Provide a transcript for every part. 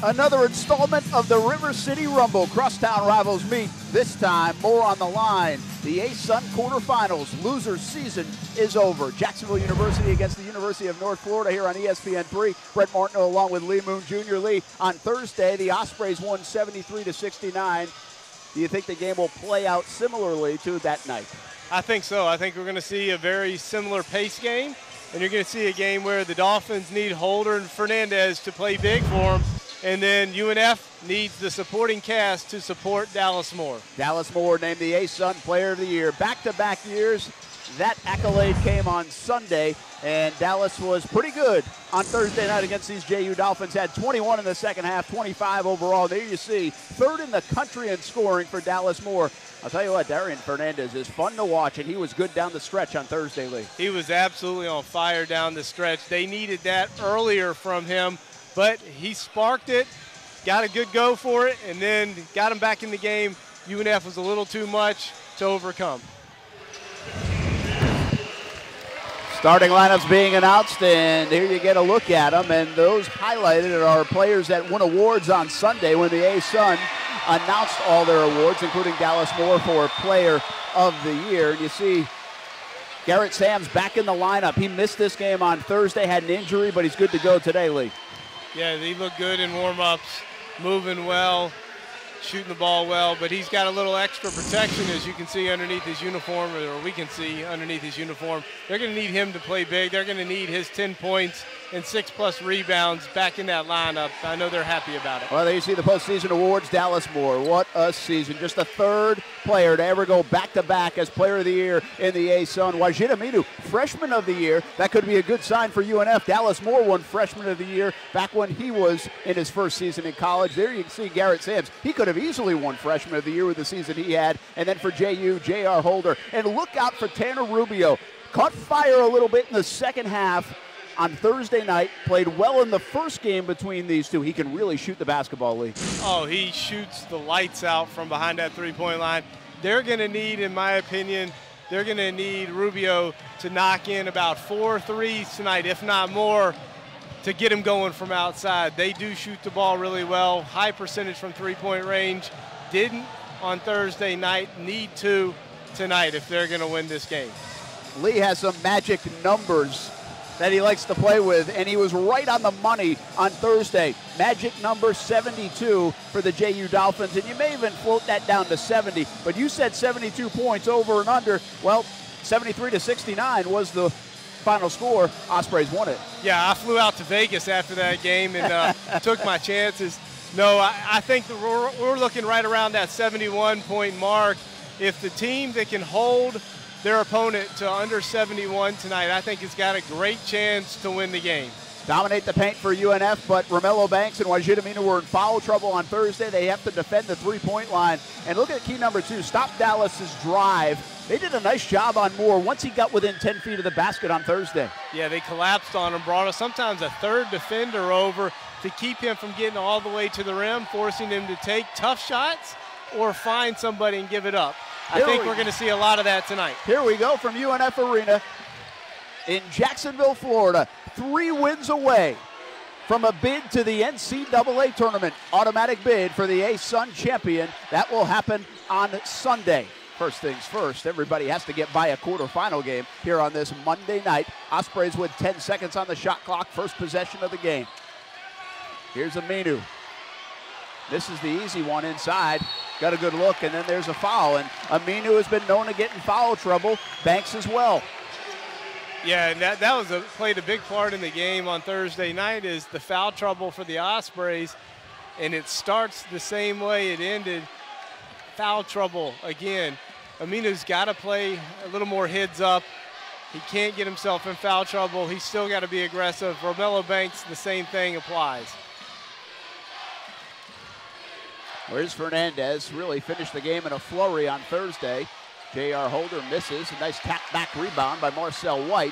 Another installment of the River City Rumble. Crosstown rivals meet. This time, more on the line. The A-Sun quarterfinals. Loser's season is over. Jacksonville University against the University of North Florida here on ESPN3. Brett Martineau along with Lee Moon Jr. Lee, on Thursday, the Ospreys won 73-69. Do you think the game will play out similarly to that night? I think so. I think we're going to see a very similar pace game, and you're going to see a game where the Dolphins need Holder and Fernandez to play big for them, and then UNF needs the supporting cast to support Dallas Moore. Dallas Moore named the A-Sun Player of the Year. Back-to-back years, that accolade came on Sunday, and Dallas was pretty good on Thursday night against these JU Dolphins. Had 21 in the second half, 25 overall. There you see, third in the country in scoring for Dallas Moore. I'll tell you what, Darian Fernandez is fun to watch, and he was good down the stretch on Thursday, Lee. He was absolutely on fire down the stretch. They needed that earlier from him, but he sparked it, got a good go for it, and then got him back in the game. UNF was a little too much to overcome. Starting lineups being announced, and here you get a look at them, and those highlighted are players that won awards on Sunday when the A-Sun announced all their awards, including Dallas Moore for Player of the Year. And you see Garrett Sams back in the lineup. He missed this game on Thursday, had an injury, but he's good to go today, Lee. Yeah, he looked good in warm-ups, moving well, shooting the ball well, but he's got a little extra protection, as you can see underneath his uniform, or we can see underneath his uniform. They're going to need him to play big. They're going to need his 10 points and 6+ rebounds back in that lineup. I know they're happy about it. Well, there you see the postseason awards. Dallas Moore, what a season. Just the third player to ever go back-to-back as Player of the Year in the A-Sun. Wajid Aminu, Freshman of the Year. That could be a good sign for UNF. Dallas Moore won Freshman of the Year back when he was in his first season in college. There you can see Garrett Sams. He could have easily won Freshman of the Year with the season he had. And then for JU, J.R. Holder. And look out for Tanner Rubio. Caught fire a little bit in the second half on Thursday night, played well in the first game between these two. He can really shoot the basketball, Lee. Oh, he shoots the lights out from behind that three-point line. They're going to need, in my opinion, they're going to need Rubio to knock in about 4 threes tonight, if not more, to get him going from outside. They do shoot the ball really well, high percentage from three-point range. Didn't on Thursday night, need to tonight if they're going to win this game. Lee has some magic numbers that he likes to play with, and he was right on the money on Thursday. Magic number 72 for the JU Dolphins, and you may even float that down to 70, but you said 72 points over and under. Well, 73-69 was the final score. Ospreys won it. Yeah, I flew out to Vegas after that game and took my chances. No, I think that we're looking right around that 71-point mark. If the team that can hold their opponent to under 71 tonight, I think it's got a great chance to win the game. Dominate the paint for UNF, but Romello Banks and Wajid Aminu were in foul trouble on Thursday. They have to defend the three-point line. And look at key number 2, stop Dallas's drive. They did a nice job on Moore once he got within 10 feet of the basket on Thursday. Yeah, they collapsed on him, brought us sometimes a third defender over to keep him from getting all the way to the rim, forcing him to take tough shots or find somebody and give it up. I think we're going to see a lot of that tonight. Here we go from UNF Arena in Jacksonville, Florida. 3 wins away from a bid to the NCAA tournament. Automatic bid for the A-Sun champion. That will happen on Sunday. First things first, everybody has to get by a quarterfinal game here on this Monday night. Ospreys with 10 seconds on the shot clock. First possession of the game. Here's Aminu. This is the easy one inside. Got a good look, and then there's a foul. And Aminu has been known to get in foul trouble. Banks as well. Yeah, and that played a big part in the game on Thursday night, is the foul trouble for the Ospreys. And it starts the same way it ended. Foul trouble again. Aminu's got to play a little more heads up. He can't get himself in foul trouble. He's still got to be aggressive. Romello Banks, the same thing applies. Where's Fernandez? Really finished the game in a flurry on Thursday. J.R. Holder misses. A nice tap-back rebound by Marcel White.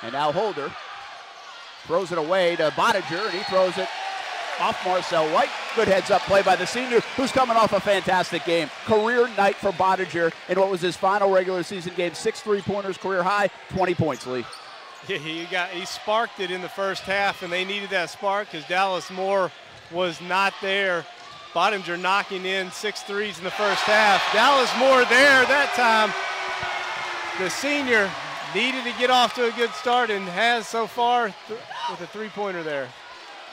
And now Holder throws it away to Bottiger, and he throws it off Marcel White. Good heads-up play by the senior, who's coming off a fantastic game. Career night for Bottiger in what was his final regular season game. 6 3-pointers, career high, 20 points, Lee. Yeah, he sparked it in the first half, and they needed that spark because Dallas Moore was not there. Bottinger knocking in 6 threes in the first half. Dallas Moore there that time. The senior needed to get off to a good start and has so far with a three-pointer there.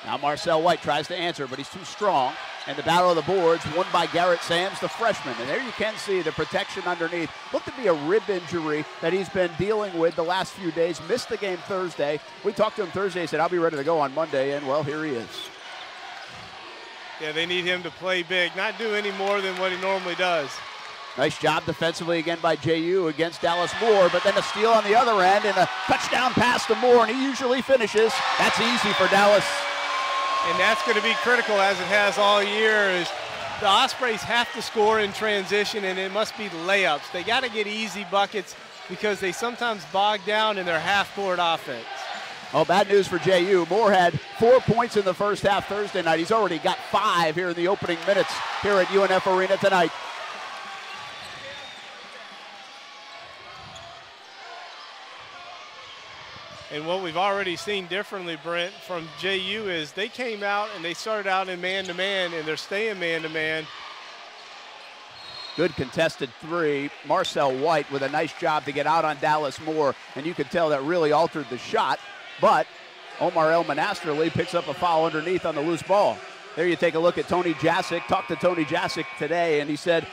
Now Marcel White tries to answer, but he's too strong. And the battle of the boards won by Garrett Sams, the freshman. And there you can see the protection underneath. Looked to be a rib injury that he's been dealing with the last few days. Missed the game Thursday. We talked to him Thursday. He said, I'll be ready to go on Monday. And, well, here he is. Yeah, they need him to play big, not do any more than what he normally does. Nice job defensively again by JU against Dallas Moore, but then a steal on the other end and a touchdown pass to Moore, and he usually finishes. That's easy for Dallas. And that's going to be critical, as it has all year, is the Ospreys have to score in transition, and it must be layups. They got to get easy buckets because they sometimes bog down in their half-court offense. Oh, bad news for JU. Moore had 4 points in the first half Thursday night. He's already got 5 here in the opening minutes here at UNF Arena tonight. And what we've already seen differently, Brent, from JU is they came out and they started out in man-to-man, and they're staying man-to-man. Good contested three. Marcel White with a nice job to get out on Dallas Moore, and you could tell that really altered the shot. But Omar El Monasterly picks up a foul underneath on the loose ball. There you take a look at Tony Jasic. Talked to Tony Jasic today, and he said,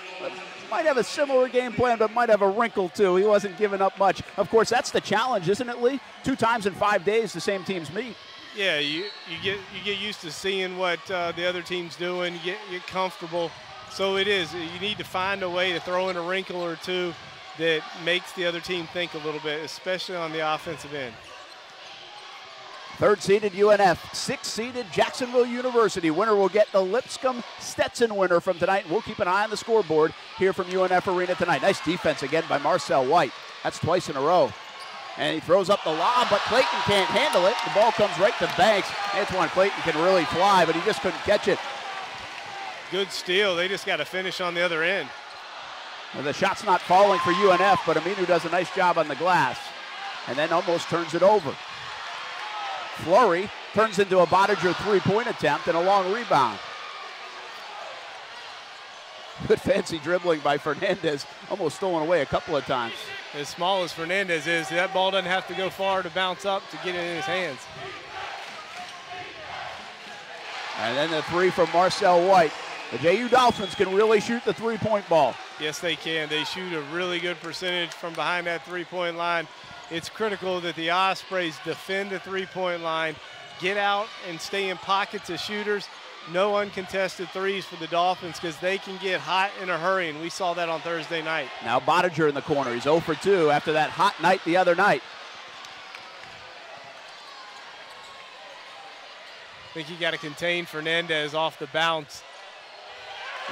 might have a similar game plan, but might have a wrinkle too. He wasn't giving up much. Of course, that's the challenge, isn't it, Lee? 2 times in 5 days, the same teams meet. Yeah, you get used to seeing what the other team's doing. You get comfortable. So it is. You need to find a way to throw in a wrinkle or two that makes the other team think a little bit, especially on the offensive end. 3rd-seeded UNF, 6th-seeded Jacksonville University. Winner will get the Lipscomb-Stetson winner from tonight. And we'll keep an eye on the scoreboard here from UNF Arena tonight. Nice defense again by Marcel White. That's twice in a row. And he throws up the lob, but Clayton can't handle it. The ball comes right to Banks. Antoine Clayton can really fly, but he just couldn't catch it. Good steal. They just got to finish on the other end. Well, the shot's not falling for UNF, but Aminu does a nice job on the glass. And then almost turns it over. Flurry turns into a Bottinger three-point attempt and a long rebound. Good fancy dribbling by Fernandez, almost stolen away a couple of times. As small as Fernandez is, that ball doesn't have to go far to bounce up to get it in his hands. And then the three from Marcel White. The JU Dolphins can really shoot the three-point ball. Yes, they can. They shoot a really good percentage from behind that three-point line. It's critical that the Ospreys defend the three-point line, get out and stay in pockets of shooters. No uncontested threes for the Dolphins because they can get hot in a hurry, and we saw that on Thursday night. Now Bottinger in the corner. He's 0 for 2 after that hot night the other night. I think you got to contain Fernandez off the bounce.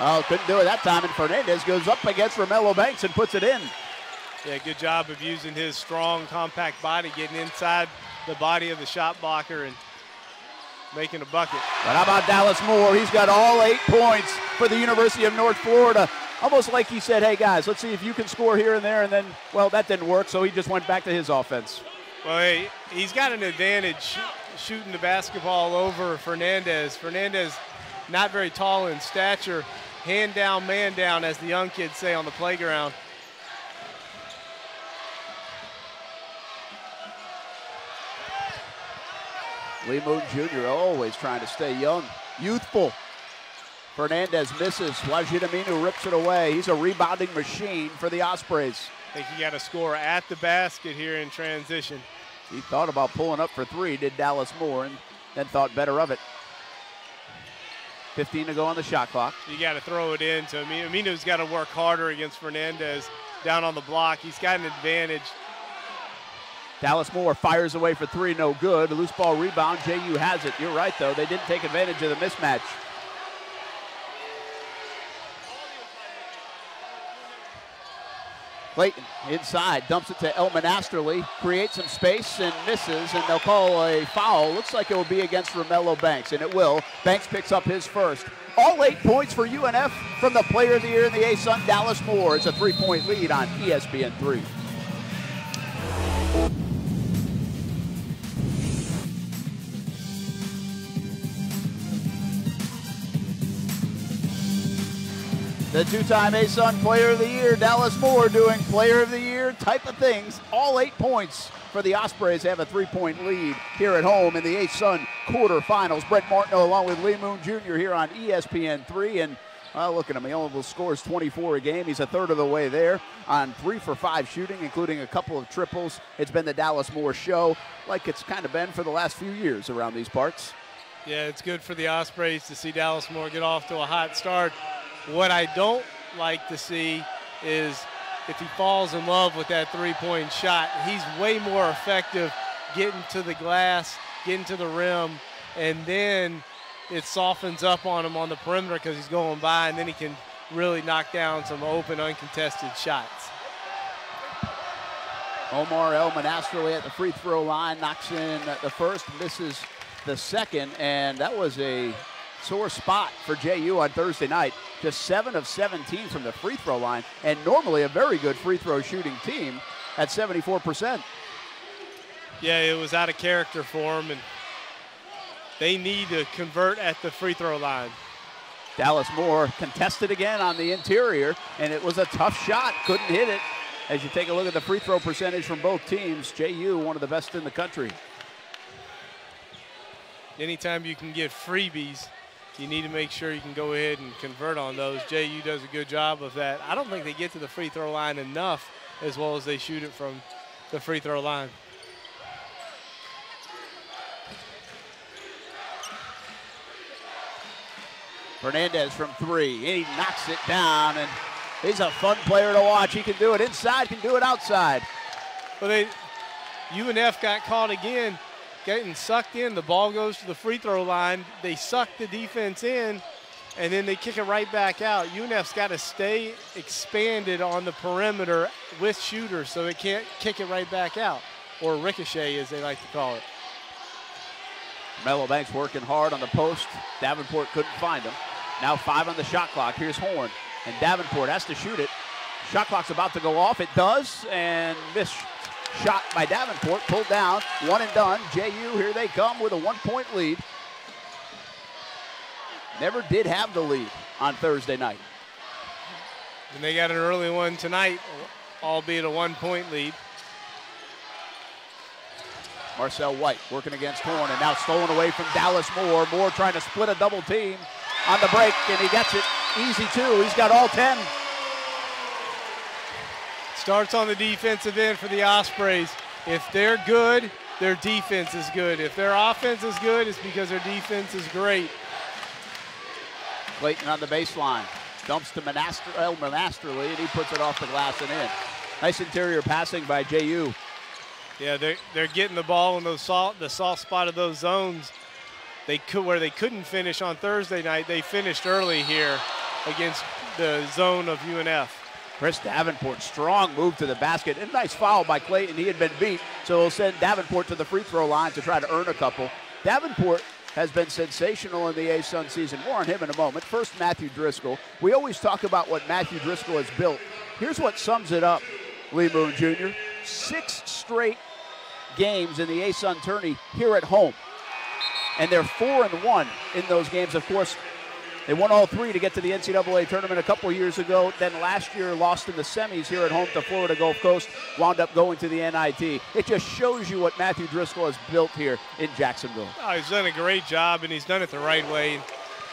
Oh, couldn't do it that time, and Fernandez goes up against Romello Banks and puts it in. Yeah, good job of using his strong, compact body, getting inside the body of the shot blocker and making a bucket. But how about Dallas Moore? He's got all 8 points for the University of North Florida. Almost like he said, hey, guys, let's see if you can score here and there. And then, well, that didn't work, so he just went back to his offense. Well, hey, he's got an advantage shooting the basketball over Fernandez. Fernandez, not very tall in stature, hand down, man down, as the young kids say on the playground. Lee Moon Jr. always trying to stay young, youthful. Fernandez misses. Wajidaminu rips it away. He's a rebounding machine for the Ospreys. I think you got to score at the basket here in transition. He thought about pulling up for 3, did Dallas Moore, and then thought better of it. 15 to go on the shot clock. You got to throw it in to Aminu. Aminu's got to work harder against Fernandez down on the block. He's got an advantage. Dallas Moore fires away for 3, no good. A loose ball rebound, JU has it. You're right, though. They didn't take advantage of the mismatch. Clayton inside, dumps it to El Monasterly, creates some space and misses, and they'll call a foul. Looks like it will be against Romello Banks, and it will. Banks picks up his first. All 8 points for UNF from the Player of the Year in the ASUN, Dallas Moore. It's a 3-point lead on ESPN3. The two-time A-Sun Player of the Year, Dallas Moore, doing Player of the Year type of things. All 8 points for the Ospreys. Have a 3-point lead here at home in the A-Sun quarterfinals. Brett Martineau along with Lee Moon Jr. here on ESPN3. And look at him. He only scores 24 a game. He's a third of the way there on 3 for 5 shooting, including a couple of triples. It's been the Dallas Moore show, like it's kind of been for the last few years around these parts. Yeah, it's good for the Ospreys to see Dallas Moore get off to a hot start. What I don't like to see is if he falls in love with that three-point shot. He's way more effective getting to the glass, getting to the rim, and then it softens up on him on the perimeter because he's going by, and then he can really knock down some open, uncontested shots. Omar El Monasterly at the free throw line, knocks in the first, misses the second, and that was a sore spot for JU on Thursday night. Just 7 of 17 from the free throw line, and normally a very good free throw shooting team at 74%. Yeah, it was out of character for him, and they need to convert at the free throw line. Dallas Moore contested again on the interior, and it was a tough shot. Couldn't hit it. As you take a look at the free throw percentage from both teams, JU, one of the best in the country. Anytime you can get freebies, you need to make sure you can go ahead and convert on those. JU does a good job of that. I don't think they get to the free throw line enough as well as they shoot it from the free throw line. Fernandez from 3. He knocks it down, and he's a fun player to watch. He can do it inside, can do it outside. Well, UNF got caught again, getting sucked in. The ball goes to the free throw line. They suck the defense in, and then they kick it right back out. UNF's got to stay expanded on the perimeter with shooters so it can't kick it right back out, or ricochet as they like to call it. Melo Banks working hard on the post. Davenport couldn't find him. Now 5 on the shot clock. Here's Horn, and Davenport has to shoot it. Shot clock's about to go off. It does, and missed shot by Davenport. Pulled down, 1 and done. JU, here they come with a 1-point lead. Never did have the lead on Thursday night. And they got an early one tonight, albeit a 1-point lead. Marcel White working against Horn, and now stolen away from Dallas Moore. Moore trying to split a double team on the break, and he gets it easy too. He's got all 10. Starts on the defensive end for the Ospreys. If they're good, their defense is good. If their offense is good, it's because their defense is great. Clayton on the baseline. Dumps to El Monasterly, and he puts it off the glass and in. Nice interior passing by JU. Yeah, they're getting the ball in the soft spot of those zones. Where they couldn't finish on Thursday night, they finished early here against the zone of UNF. Chris Davenport, strong move to the basket. And nice foul by Clayton. He had been beat, so he'll send Davenport to the free throw line to try to earn a couple. Davenport has been sensational in the A-Sun season. More on him in a moment. First, Matthew Driscoll. We always talk about what Matthew Driscoll has built. Here's what sums it up, Lee Moon Jr. 6 straight games in the A-Sun tourney here at home. And they're 4-1 in those games. Of course, they won all 3 to get to the NCAA tournament a couple years ago. Then last year lost in the semis here at home to Florida Gulf Coast. Wound up going to the NIT. It just shows you what Matthew Driscoll has built here in Jacksonville. Oh, he's done a great job, and he's done it the right way.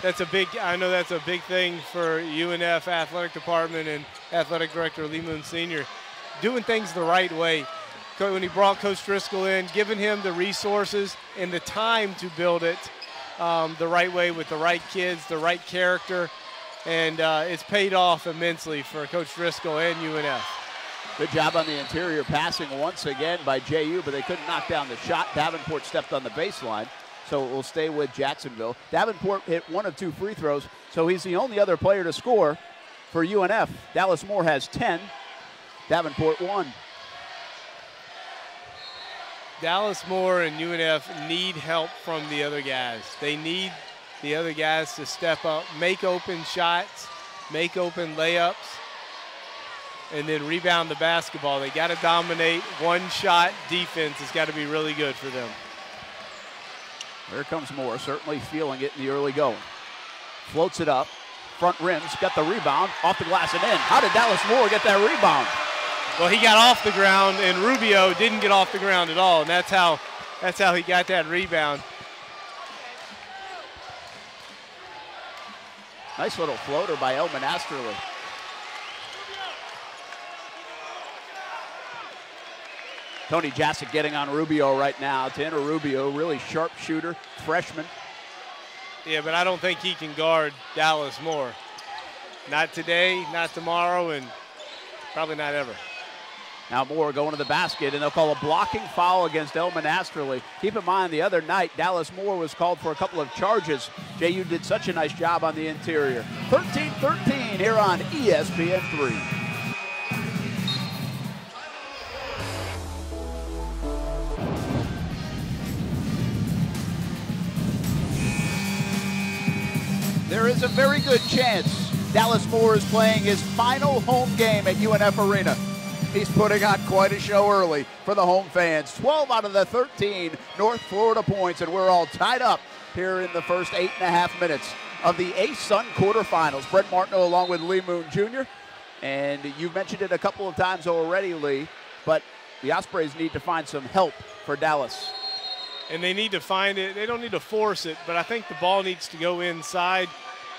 I know that's a big thing for UNF athletic department and athletic director Lee Moon Sr. Doing things the right way. When he brought Coach Driscoll in, giving him the resources and the time to build it the right way with the right kids, the right character, and it's paid off immensely for Coach Driscoll and UNF. Good job on the interior passing once again by JU, but they couldn't knock down the shot. Davenport stepped on the baseline, so it will stay with Jacksonville. Davenport hit 1 of 2 free throws, so he's the only other player to score for UNF. Dallas Moore has 10, Davenport 1. Dallas Moore and UNF need help from the other guys. They need the other guys to step up, make open shots, make open layups, and then rebound the basketball. They got to dominate. One-shot defense has got to be really good for them. Here comes Moore, certainly feeling it in the early going. Floats it up, front rims, got the rebound, off the glass and in. How did Dallas Moore get that rebound? Well, he got off the ground, and Rubio didn't get off the ground at all, and that's how he got that rebound. Nice little floater by Elman Asterly. Tony Jasic getting on Rubio right now. Tanner Rubio, really sharp shooter, freshman. Yeah, but I don't think he can guard Dallas Moore. Not today, not tomorrow, and probably not ever. Now Moore going to the basket, and they'll call a blocking foul against Elman Asterly. Keep in mind, the other night, Dallas Moore was called for a couple of charges. JU did such a nice job on the interior. 13-13 here on ESPN3. There is a very good chance Dallas Moore is playing his final home game at UNF Arena. He's putting on quite a show early for the home fans. 12 out of the 13 North Florida points, and we're all tied up here in the first 8.5 minutes of the A-Sun quarterfinals. Brett Martineau along with Lee Moon Jr. And you've mentioned it a couple of times already, Lee, but the Ospreys need to find some help for Dallas. And they need to find it. They don't need to force it, but I think the ball needs to go inside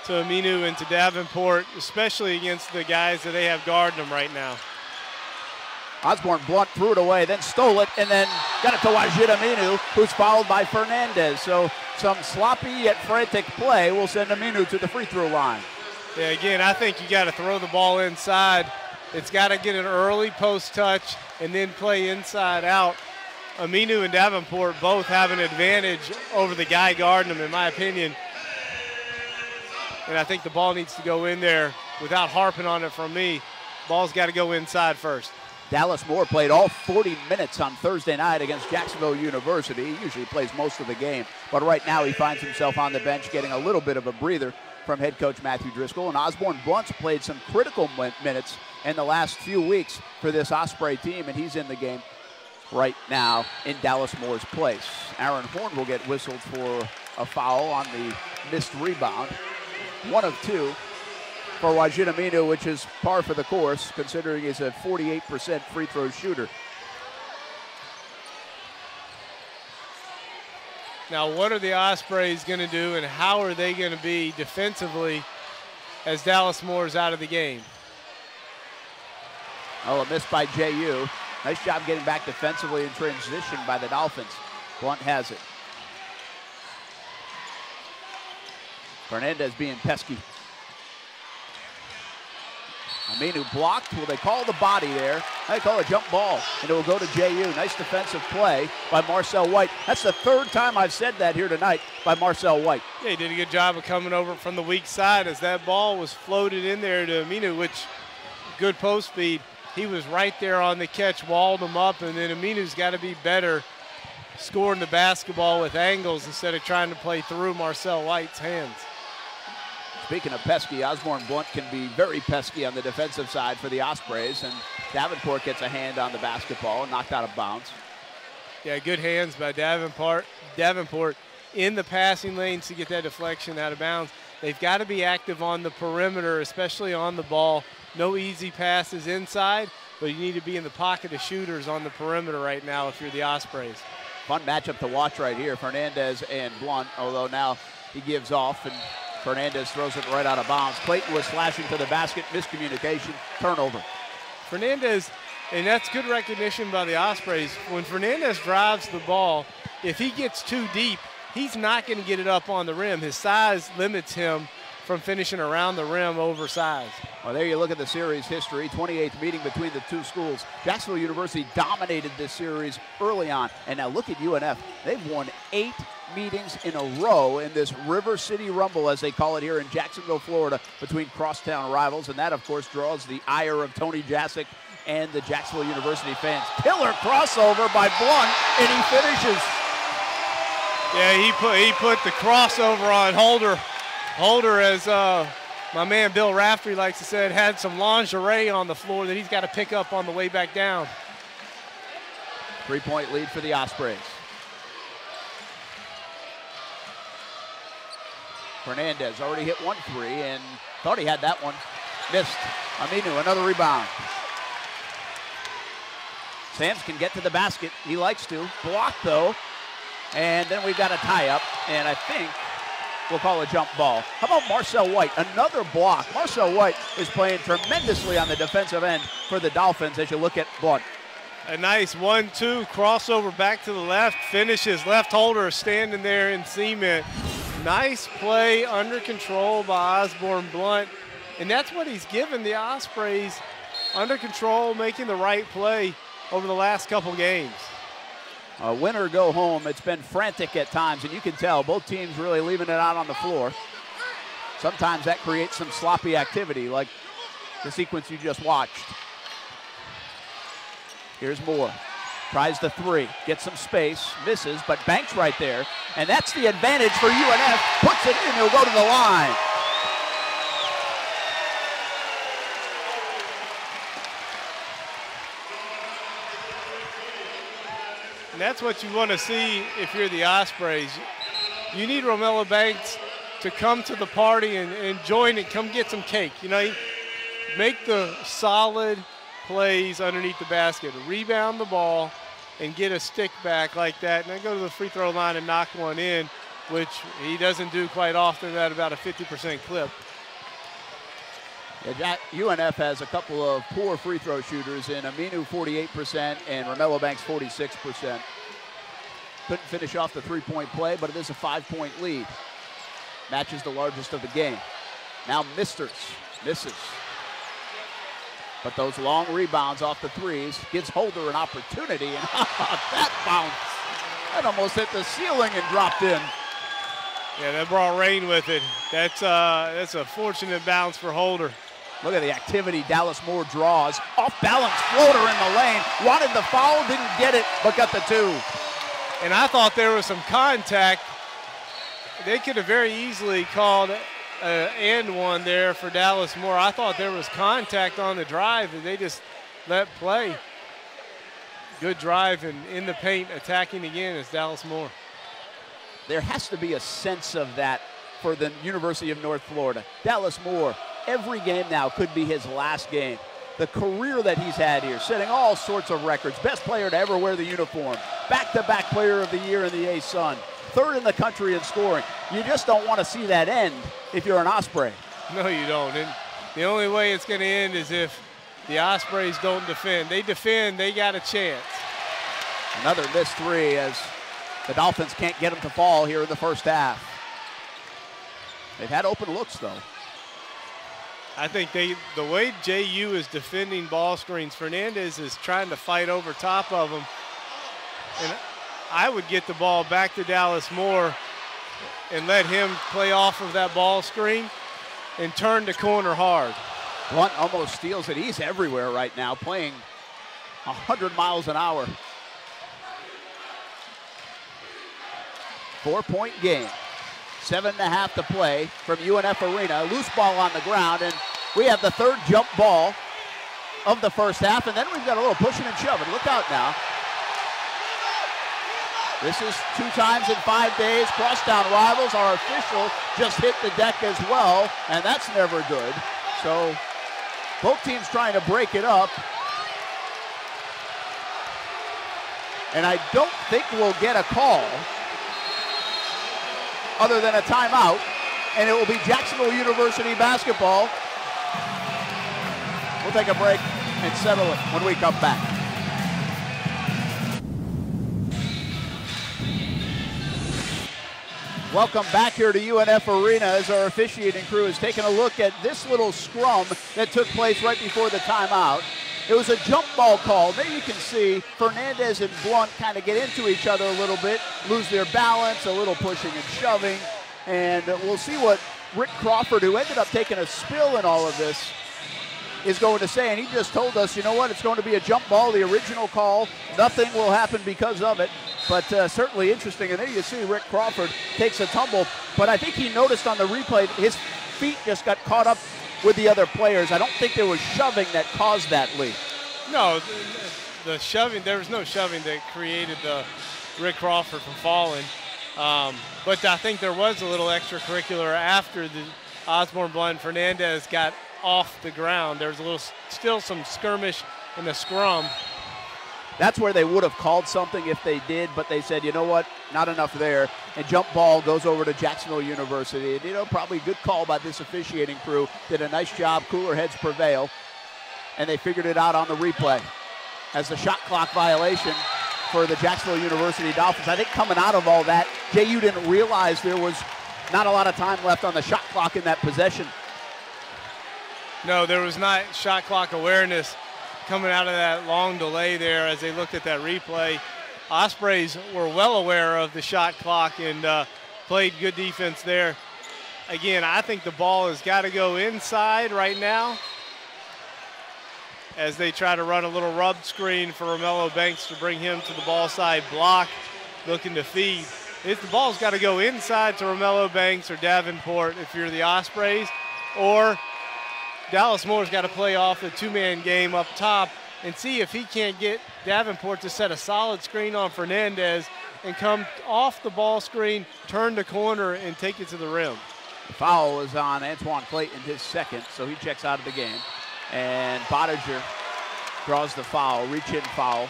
to Aminu and to Davenport, especially against the guys that they have guarding them right now. Osborne Blunt threw it away, then stole it, and then got it to Wajid Aminu, who's fouled by Fernandez. So some sloppy yet frantic play will send Aminu to the free throw line. Yeah, again, I think you got to throw the ball inside. It's got to get an early post touch and then play inside out. Aminu and Davenport both have an advantage over the guy guarding them, in my opinion. And I think the ball needs to go in there without harping on it from me. Ball's got to go inside first. Dallas Moore played all 40 minutes on Thursday night against Jacksonville University. He usually plays most of the game, but right now he finds himself on the bench getting a little bit of a breather from head coach Matthew Driscoll. And Osborne Blunt's played some critical minutes in the last few weeks for this Osprey team, and he's in the game right now in Dallas Moore's place. Aaron Horn will get whistled for a foul on the missed rebound. 1 of 2 for Wajid Aminu, which is par for the course, considering he's a 48% free throw shooter. Now, what are the Ospreys going to do, and how are they going to be defensively as Dallas Moore's out of the game? Oh, a miss by JU. Nice job getting back defensively in transition by the Dolphins. Blunt has it. Fernandez being pesky. Aminu blocked. Will they call the body there? They call a jump ball, and it will go to JU. Nice defensive play by Marcel White. That's the third time I've said that here tonight by Marcel White. Yeah, he did a good job of coming over from the weak side as that ball was floated in there to Aminu, which good post speed. He was right there on the catch, walled him up, and then Aminu's got to be better scoring the basketball with angles instead of trying to play through Marcel White's hands. Speaking of pesky, Osborne Blunt can be very pesky on the defensive side for the Ospreys, and Davenport gets a hand on the basketball and knocked out of bounds. Yeah, good hands by Davenport in the passing lanes to get that deflection out of bounds. They've got to be active on the perimeter, especially on the ball. No easy passes inside, but you need to be in the pocket of shooters on the perimeter right now if you're the Ospreys. Fun matchup to watch right here, Fernandez and Blunt, although now he gives off and Fernandez throws it right out of bounds. Clayton was slashing to the basket, miscommunication, turnover. Fernandez, and that's good recognition by the Ospreys. When Fernandez drives the ball, if he gets too deep, he's not going to get it up on the rim. His size limits him from finishing around the rim oversized. Well, there you look at the series history, 28th meeting between the two schools. Jacksonville University dominated this series early on, and now look at UNF. They've won 8 meetings in a row in this River City Rumble, as they call it here in Jacksonville, Florida, between crosstown rivals, and that, of course, draws the ire of Tony Jasic and the Jacksonville University fans. Killer crossover by Blunt, and he finishes. Yeah, he put the crossover on Holder. Holder, as my man Bill Raftery likes to say, had some lingerie on the floor that he's got to pick up on the way back down. 3-point lead for the Ospreys. Fernandez already hit 1 3, and Thought he had that one. Missed. Aminu, another rebound. Sams can get to the basket. He likes to. Blocked, though. And then we've got a tie-up, and I think we'll call a jump ball. How about Marcel White? Another block. Marcel White is playing tremendously on the defensive end for the Dolphins as you look at Blunt. A nice 1-2 crossover back to the left. Finishes. Left holder standing there in cement. Nice play under control by Osborne Blunt. And that's what he's given the Ospreys, under control, making the right play over the last couple games. Win or go home. It's been frantic at times, and you can tell both teams really leaving it out on the floor. Sometimes that creates some sloppy activity, like the sequence you just watched. Here's Moore. Tries the three, gets some space, misses, but banks right there. And that's the advantage for UNF. Puts it in, he'll go to the line. And that's what you want to see if you're the Ospreys. You need Romello Banks to come to the party and join and come get some cake. You know, make the solid plays underneath the basket, rebound the ball, and get a stick back like that, and then go to the free throw line and knock one in, which he doesn't do quite often at about a 50% clip. Yeah, UNF has a couple of poor free throw shooters in Aminu 48% and Romello Banks 46%. Couldn't finish off the three-point play, but it is a 5-point lead. Matches the largest of the game. Now Misters misses. But those long rebounds off the threes gives Holder an opportunity, and that bounce. That almost hit the ceiling and dropped in. Yeah, that brought rain with it. That's a fortunate bounce for Holder. Look at the activity Dallas Moore draws. Off-balance floater in the lane. Wanted the foul, didn't get it, but got the two. And I thought there was some contact. They could have very easily called and one there for Dallas Moore. I thought there was contact on the drive, and they just let play. Good drive and in the paint, attacking again is Dallas Moore. There has to be a sense of that for the University of North Florida. Dallas Moore, every game now could be his last game. The career that he's had here, setting all sorts of records. Best player to ever wear the uniform. Back-to-back player of the year in the A-Sun. Third in the country in scoring. You just don't want to see that end if you're an Osprey. No, you don't. And the only way it's going to end is if the Ospreys don't defend. They defend, they got a chance. Another missed three as the Dolphins can't get them to fall here in the first half. They've had open looks, though. I think the way JU is defending ball screens, Fernandez is trying to fight over top of them. And I would get the ball back to Dallas Moore and let him play off of that ball screen and turn the corner hard. Blunt almost steals it. He's everywhere right now, playing 100 miles an hour. 4-point game. 7.5 to play from UNF Arena. Loose ball on the ground, and we have the third jump ball of the first half, and then we've got a little pushing and shoving. Look out now. This is 2 times in 5 days. Crosstown rivals. Our official just hit the deck as well, and that's never good. So both teams trying to break it up. And I don't think we'll get a call other than a timeout, and it will be Jacksonville University basketball. We'll take a break and settle it when we come back. Welcome back here to UNF Arena as our officiating crew is taking a look at this little scrum that took place right before the timeout. It was a jump ball call. There you can see Fernandez and Blunt kind of get into each other a little bit, lose their balance, a little pushing and shoving. And we'll see what Rick Crawford, who ended up taking a spill in all of this, is going to say. And he just told us, you know what, it's going to be a jump ball, the original call. Nothing will happen because of it. But certainly interesting. And there you see Rick Crawford takes a tumble. But I think he noticed on the replay his feet just got caught up with the other players. I don't think there was shoving that caused that leak. No, the shoving, there was no shoving that created the Rick Crawford from falling. But I think there was a little extracurricular after Osborne Blunt, Fernandez got off the ground. There's still some skirmish in the scrum. That's where they would have called something if they did, but they said, you know what, not enough there. And jump ball goes over to Jacksonville University. And, probably a good call by this officiating crew. Did a nice job. Cooler heads prevail. And they figured it out on the replay as the shot clock violation for the Jacksonville University Dolphins. I think coming out of all that, JU didn't realize there was not a lot of time left on the shot clock in that possession. No, there was not shot clock awareness coming out of that long delay there as they looked at that replay. Ospreys were well aware of the shot clock and played good defense there. Again, I think the ball has got to go inside right now as they try to run a little rub screen for Romello Banks to bring him to the ball side block, looking to feed. The ball's got to go inside to Romello Banks or Davenport if you're the Ospreys, or Dallas Moore's got to play off the two-man game up top and see if he can't get Davenport to set a solid screen on Fernandez and come off the ball screen, turn the corner, and take it to the rim. The foul is on Antoine Clayton, his second, so he checks out of the game. And Bottiger draws the foul, reach-in foul.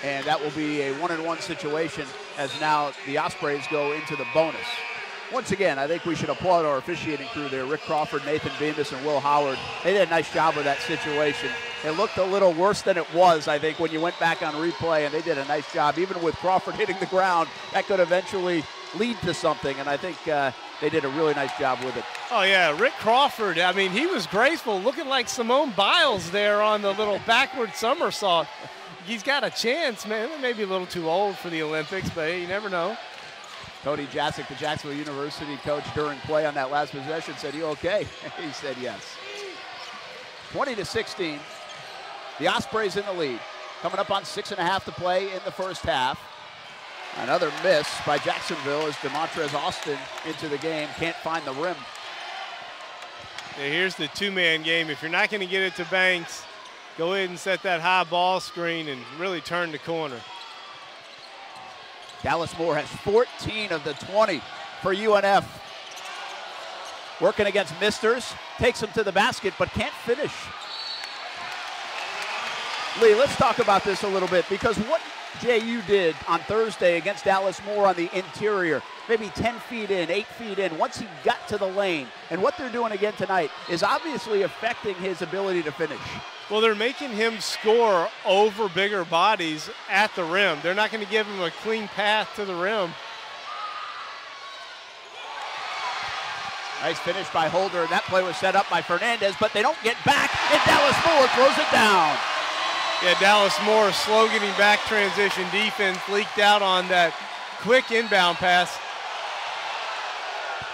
And that will be a 1-and-1 situation as now the Ospreys go into the bonus. Once again, I think we should applaud our officiating crew there. Rick Crawford, Nathan Bemis, and Will Howard. They did a nice job of that situation. It looked a little worse than it was, I think, when you went back on replay, and they did a nice job. Even with Crawford hitting the ground, that could eventually lead to something, and I think they did a really nice job with it. Oh, yeah, Rick Crawford, I mean, he was graceful, looking like Simone Biles there on the little backward somersault. He's got a chance, man. He may be a little too old for the Olympics, but hey, you never know. Cody Jasick, the Jacksonville University coach, during play on that last possession said, "You okay?" He said yes. 20-16. The Ospreys in the lead. Coming up on 6.5 to play in the first half. Another miss by Jacksonville as DeMontrez Austin into the game. Can't find the rim. Yeah, here's the two-man game. If you're not going to get it to Banks, go ahead and set that high ball screen and really turn the corner. Dallas Moore has 14 of the 20 for UNF. Working against Misters, takes him to the basket, but can't finish. Lee, let's talk about this a little bit, because what JU did on Thursday against Dallas Moore on the interior, maybe 10 feet in, 8 feet in, once he got to the lane, and what they're doing again tonight is obviously affecting his ability to finish. Well, they're making him score over bigger bodies at the rim. They're not going to give him a clean path to the rim. Nice finish by Holder, and that play was set up by Fernandez, but they don't get back, and Dallas Moore throws it down. Yeah, Dallas Moore, slow getting back transition defense, leaked out on that quick inbound pass.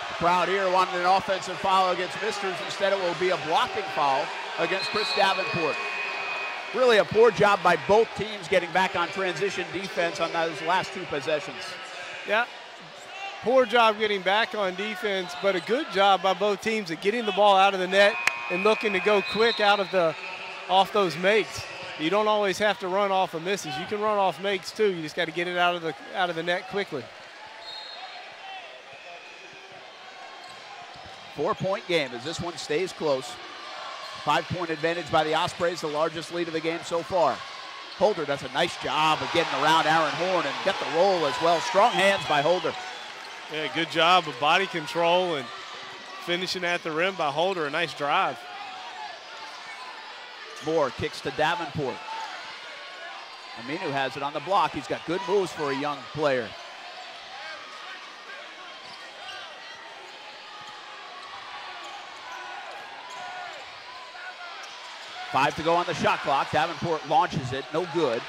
The crowd here wanted an offensive foul against Misters. Instead, it will be a blocking foul against Chris Davenport. Really a poor job by both teams getting back on transition defense on those last two possessions. Yeah, poor job getting back on defense, but a good job by both teams at getting the ball out of the net and looking to go quick off those makes. You don't always have to run off of misses. You can run off makes too. You just got to get it out of the net quickly. 4-point game as this one stays close. 5-point advantage by the Ospreys, the largest lead of the game so far. Holder does a nice job of getting around Aaron Horn and get the roll as well. Strong hands by Holder. Yeah, good job of body control and finishing at the rim by Holder. A nice drive. Moore kicks to Davenport. Aminu has it on the block. He's got good moves for a young player. Five to go on the shot clock. Davenport launches it, no good,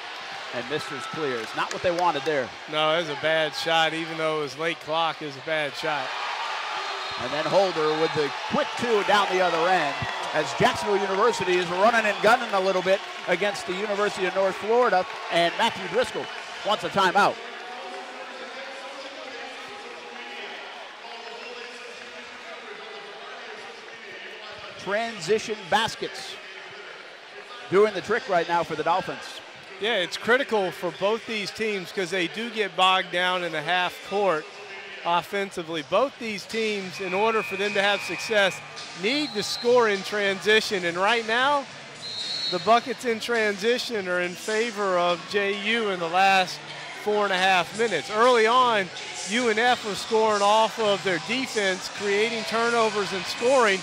and Misters clears. Not what they wanted there. No, it was a bad shot. Even though it was late clock, it was a bad shot. And then Holder with the quick two down the other end as Jacksonville University is running and gunning a little bit against the University of North Florida, and Matthew Driscoll wants a timeout. Transition baskets doing the trick right now for the Dolphins. Yeah, it's critical for both these teams because they do get bogged down in the half court. offensively. Both these teams, in order for them to have success, need to score in transition. And right now, the buckets in transition are in favor of JU in the last 4.5 minutes. Early on, UNF was scoring off of their defense, creating turnovers and scoring.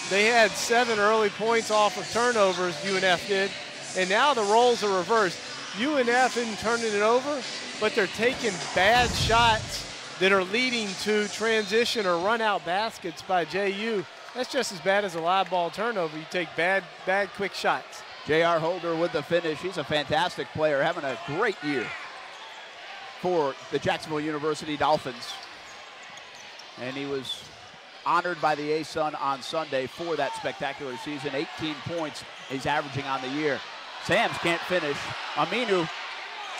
They had 7 early points off of turnovers, UNF did, and now the roles are reversed. UNF isn't turning it over, but they're taking bad shots that are leading to transition or run-out baskets by JU. That's just as bad as a live ball turnover. You take bad, quick shots. J.R. Holder with the finish. He's a fantastic player, having a great year for the Jacksonville University Dolphins. And he was honored by the A-Sun on Sunday for that spectacular season. 18 points he's averaging on the year. Sams can't finish. Aminu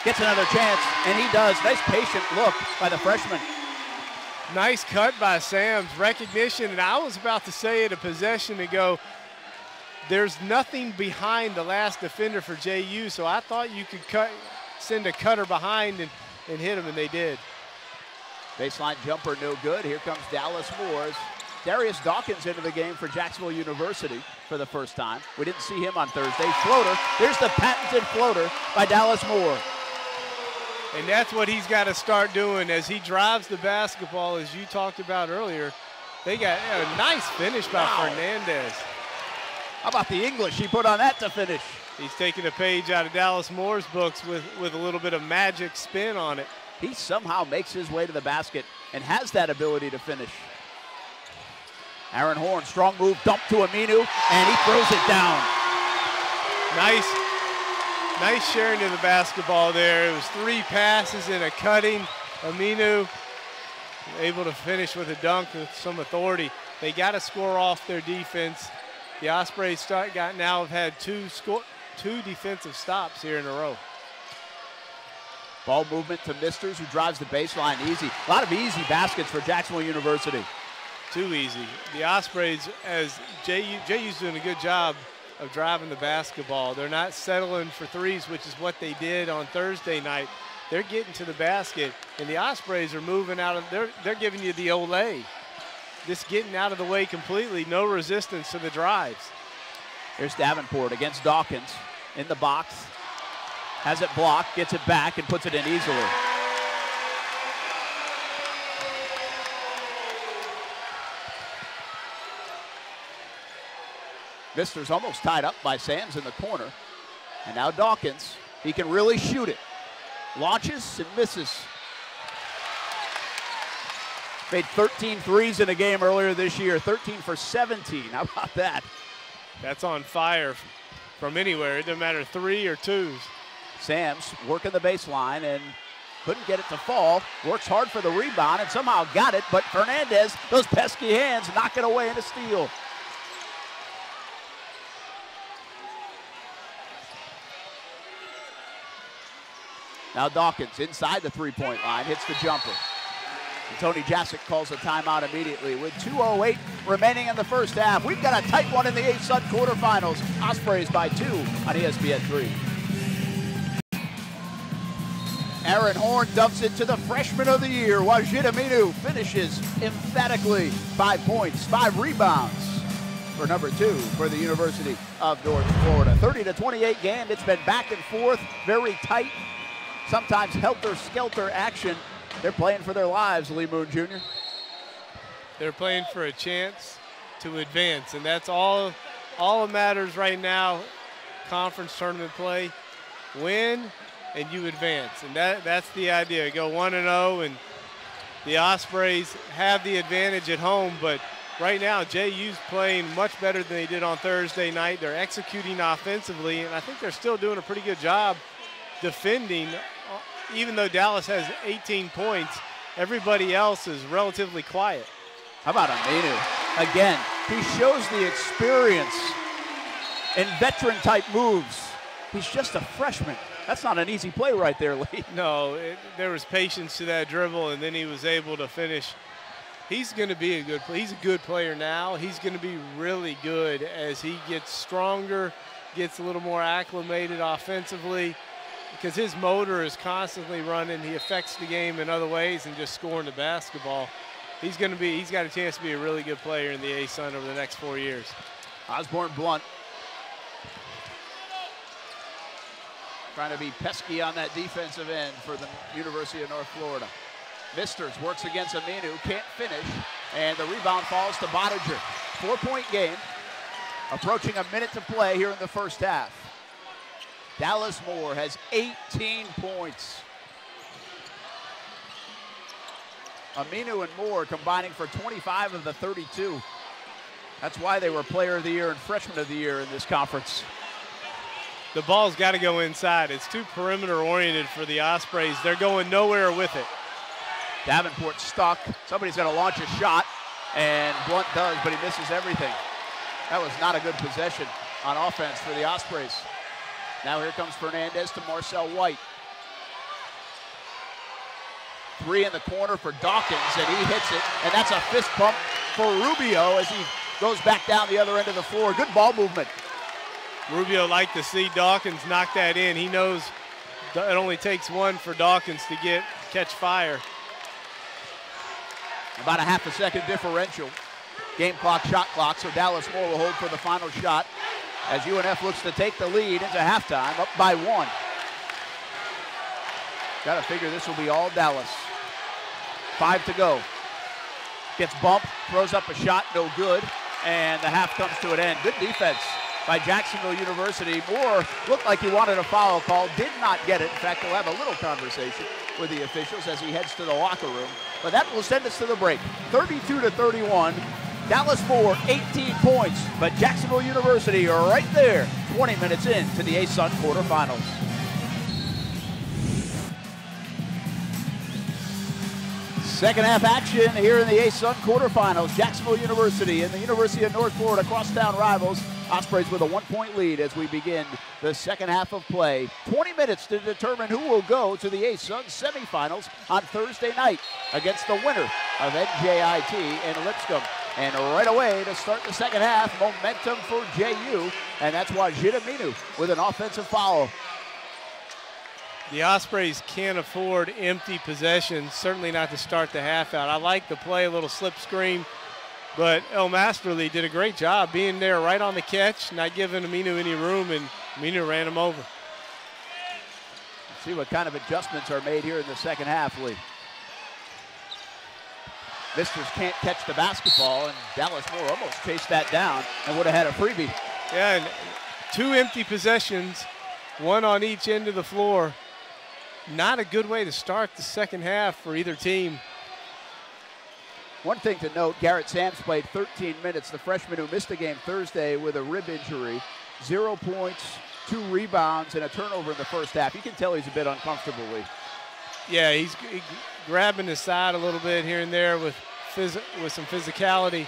gets another chance, and he does. Nice patient look by the freshman. Nice cut by Sams. Recognition, and I was about to say it a possession ago, there's nothing behind the last defender for JU, so I thought you could send a cutter behind and hit him, and they did. Baseline jumper, no good. Here comes Dallas Moore. Darius Dawkins into the game for Jacksonville University for the first time. We didn't see him on Thursday. Floater. Here's the patented floater by Dallas Moore. And that's what he's got to start doing as he drives the basketball, as you talked about earlier. They got a nice finish by Fernandez. How about the English he put on that to finish? He's taking a page out of Dallas Moore's books with a little bit of magic spin on it. He somehow makes his way to the basket and has that ability to finish. Aaron Horn, strong move, dump to Aminu, and he throws it down. Nice sharing of the basketball there. It was 3 passes and a cutting. Aminu able to finish with a dunk with some authority. They got to score off their defense. The Ospreys now have had two defensive stops here in a row. Ball movement to Misters, who drives the baseline easy. A lot of easy baskets for Jacksonville University. Too easy. The Ospreys, as JU's doing a good job of driving the basketball. They're not settling for threes, which is what they did on Thursday night. They're getting to the basket, and the Ospreys are moving out of, they're giving you the Olay. Just getting out of the way completely, no resistance to the drives. Here's Davenport against Dawkins in the box. Has it blocked, gets it back, and puts it in easily. Mister's almost tied up by Sams in the corner. And now Dawkins, he can really shoot it. Launches and misses. Made 13 threes in a game earlier this year, 13 for 17. How about that? That's on fire from anywhere. It doesn't matter 3 or 2s. Sams working the baseline and couldn't get it to fall. Works hard for the rebound and somehow got it, but Fernandez, those pesky hands, knock it away in a steal. Now Dawkins inside the three-point line, hits the jumper. And Tony Jasic calls a timeout immediately with 2:08 remaining in the first half. We've got a tight one in the A-Sun quarterfinals. Ospreys by 2 on ESPN 3. Aaron Horn dumps it to the freshman of the year. Wajid Aminu finishes emphatically. 5 points, 5 rebounds for number 2 for the University of North Florida. 30-28 game. It's been back and forth, very tight. Sometimes helter-skelter action. They're playing for their lives, Lee Moon Jr. They're playing for a chance to advance, and that's all that matters right now. Conference tournament play, win, and you advance, and that's the idea. Go 1-0, and the Ospreys have the advantage at home, but right now JU's playing much better than they did on Thursday night. They're executing offensively, and I think they're still doing a pretty good job defending. Even though Dallas has 18 points, everybody else is relatively quiet. How about Aminu? Again, he shows the experience in veteran-type moves. He's just a freshman. That's not an easy play right there, Lee. No, there was patience to that dribble, and then he was able to finish. He's going to be a good player. He's a good player now. He's going to be really good as he gets stronger, gets a little more acclimated offensively. because his motor is constantly running. He affects the game in other ways and just scoring the basketball. He's got a chance to be a really good player in the A-Sun over the next 4 years. Osborne Blunt trying to be pesky on that defensive end for the University of North Florida. Misters works against Aminu, can't finish, and the rebound falls to Bottinger. 4-point game, approaching a minute to play here in the first half. Dallas Moore has 18 points. Aminu and Moore combining for 25 of the 32. That's why they were Player of the Year and Freshman of the Year in this conference. The ball's got to go inside. It's too perimeter oriented for the Ospreys. They're going nowhere with it. Davenport stuck. Somebody's going to launch a shot, and Blunt does, but he misses everything. That was not a good possession on offense for the Ospreys. Now here comes Fernandez to Marcel White. 3 in the corner for Dawkins, and he hits it, and that's a fist pump for Rubio as he goes back down the other end of the floor. Good ball movement. Rubio liked to see Dawkins knock that in. He knows it only takes one for Dawkins to catch fire. About a half a second differential. Game clock, shot clock, so Dallas Moore will hold for the final shot as UNF looks to take the lead into halftime, up by 1. Got to figure this will be all Dallas. 5 to go. Gets bumped, throws up a shot, no good, and the half comes to an end. Good defense by Jacksonville University. Moore looked like he wanted a foul call, did not get it. In fact, he'll have a little conversation with the officials as he heads to the locker room. But that will send us to the break. 32-31. Dallas Moore, 18 points, but Jacksonville University are right there, 20 minutes into the A-Sun quarterfinals. Second half action here in the A-Sun quarterfinals. Jacksonville University and the University of North Florida crosstown rivals. Ospreys with a 1-point lead as we begin the second half of play. 20 minutes to determine who will go to the A-Sun semifinals on Thursday night against the winner of NJIT and Lipscomb. And right away to start the second half, momentum for JU, and that's Wajid Aminu with an offensive foul. The Ospreys can't afford empty possessions, certainly not to start the half out. I like the play, a little slip screen, but El Masterly did a great job being there right on the catch, not giving Aminu any room, and Aminu ran him over. Let's see what kind of adjustments are made here in the second half, Lee. Misters can't catch the basketball, and Dallas Moore almost chased that down and would have had a freebie. Yeah, and 2 empty possessions, 1 on each end of the floor. Not a good way to start the second half for either team. One thing to note, Garrett Sams played 13 minutes, the freshman who missed the game Thursday with a rib injury. 0 points, 2 rebounds, and a turnover in the first half. You can tell he's a bit uncomfortable, Lee. Yeah, he's grabbing his side a little bit here and there with some physicality.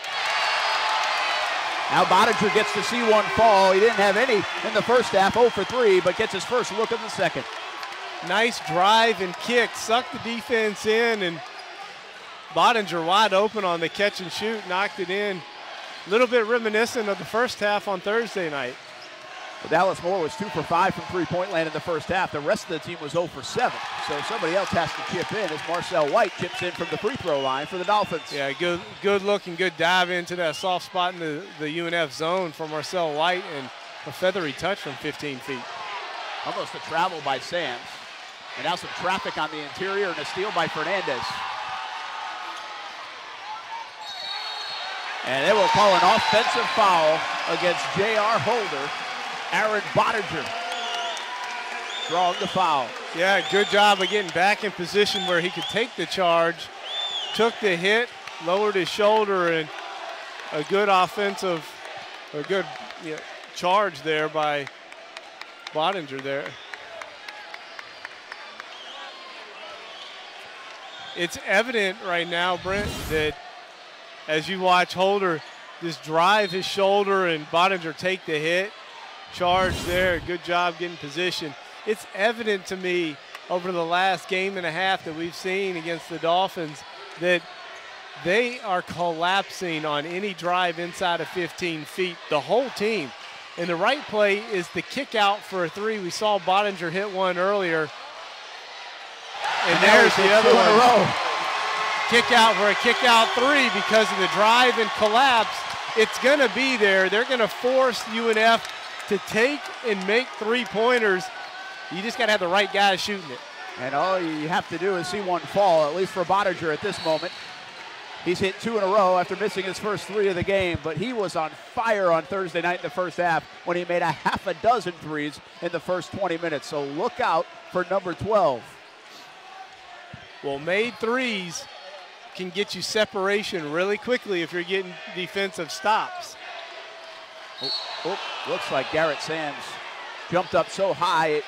Now Bottinger gets to see one fall. He didn't have any in the first half, 0 for 3, but gets his first look in the second. Nice drive and kick, sucked the defense in, and Bottinger wide open on the catch and shoot, knocked it in. A little bit reminiscent of the first half on Thursday night. Well, Dallas Moore was 2 for 5 from three-point land in the first half. The rest of the team was 0 for 7. So somebody else has to chip in as Marcel White chips in from the free throw line for the Dolphins. Yeah, good look and good dive into that soft spot in the UNF zone for Marcel White, and a feathery touch from 15 feet. Almost a travel by Sams. And now some traffic on the interior and a steal by Fernandez. And they will call an offensive foul against J.R. Holder. Aaron Bottinger drawing the foul. Yeah, good job of getting back in position where he could take the charge. Took the hit, lowered his shoulder, and a good offensive, or good charge there by Bottinger there. It's evident right now, Brent, that as you watch Holder just drive his shoulder and Bottinger take the hit, charge there, good job getting position. It's evident to me over the last game and a half that we've seen against the Dolphins that they are collapsing on any drive inside of 15 feet. The whole team. And the right play is the kick out for a three. We saw Bottinger hit one earlier. And there's the other one. In a row. Kick out for a kick out three because of the drive and collapse. It's going to be there. They're going to force UNF to take and make three-pointers. You just got to have the right guys shooting it. And all you have to do is see one fall, at least for Bottinger at this moment. He's hit 2 in a row after missing his first 3 of the game, but he was on fire on Thursday night in the first half when he made a half a dozen threes in the first 20 minutes. So look out for number 12. Well, made threes can get you separation really quickly if you're getting defensive stops. Looks like Garrett Sands jumped up so high,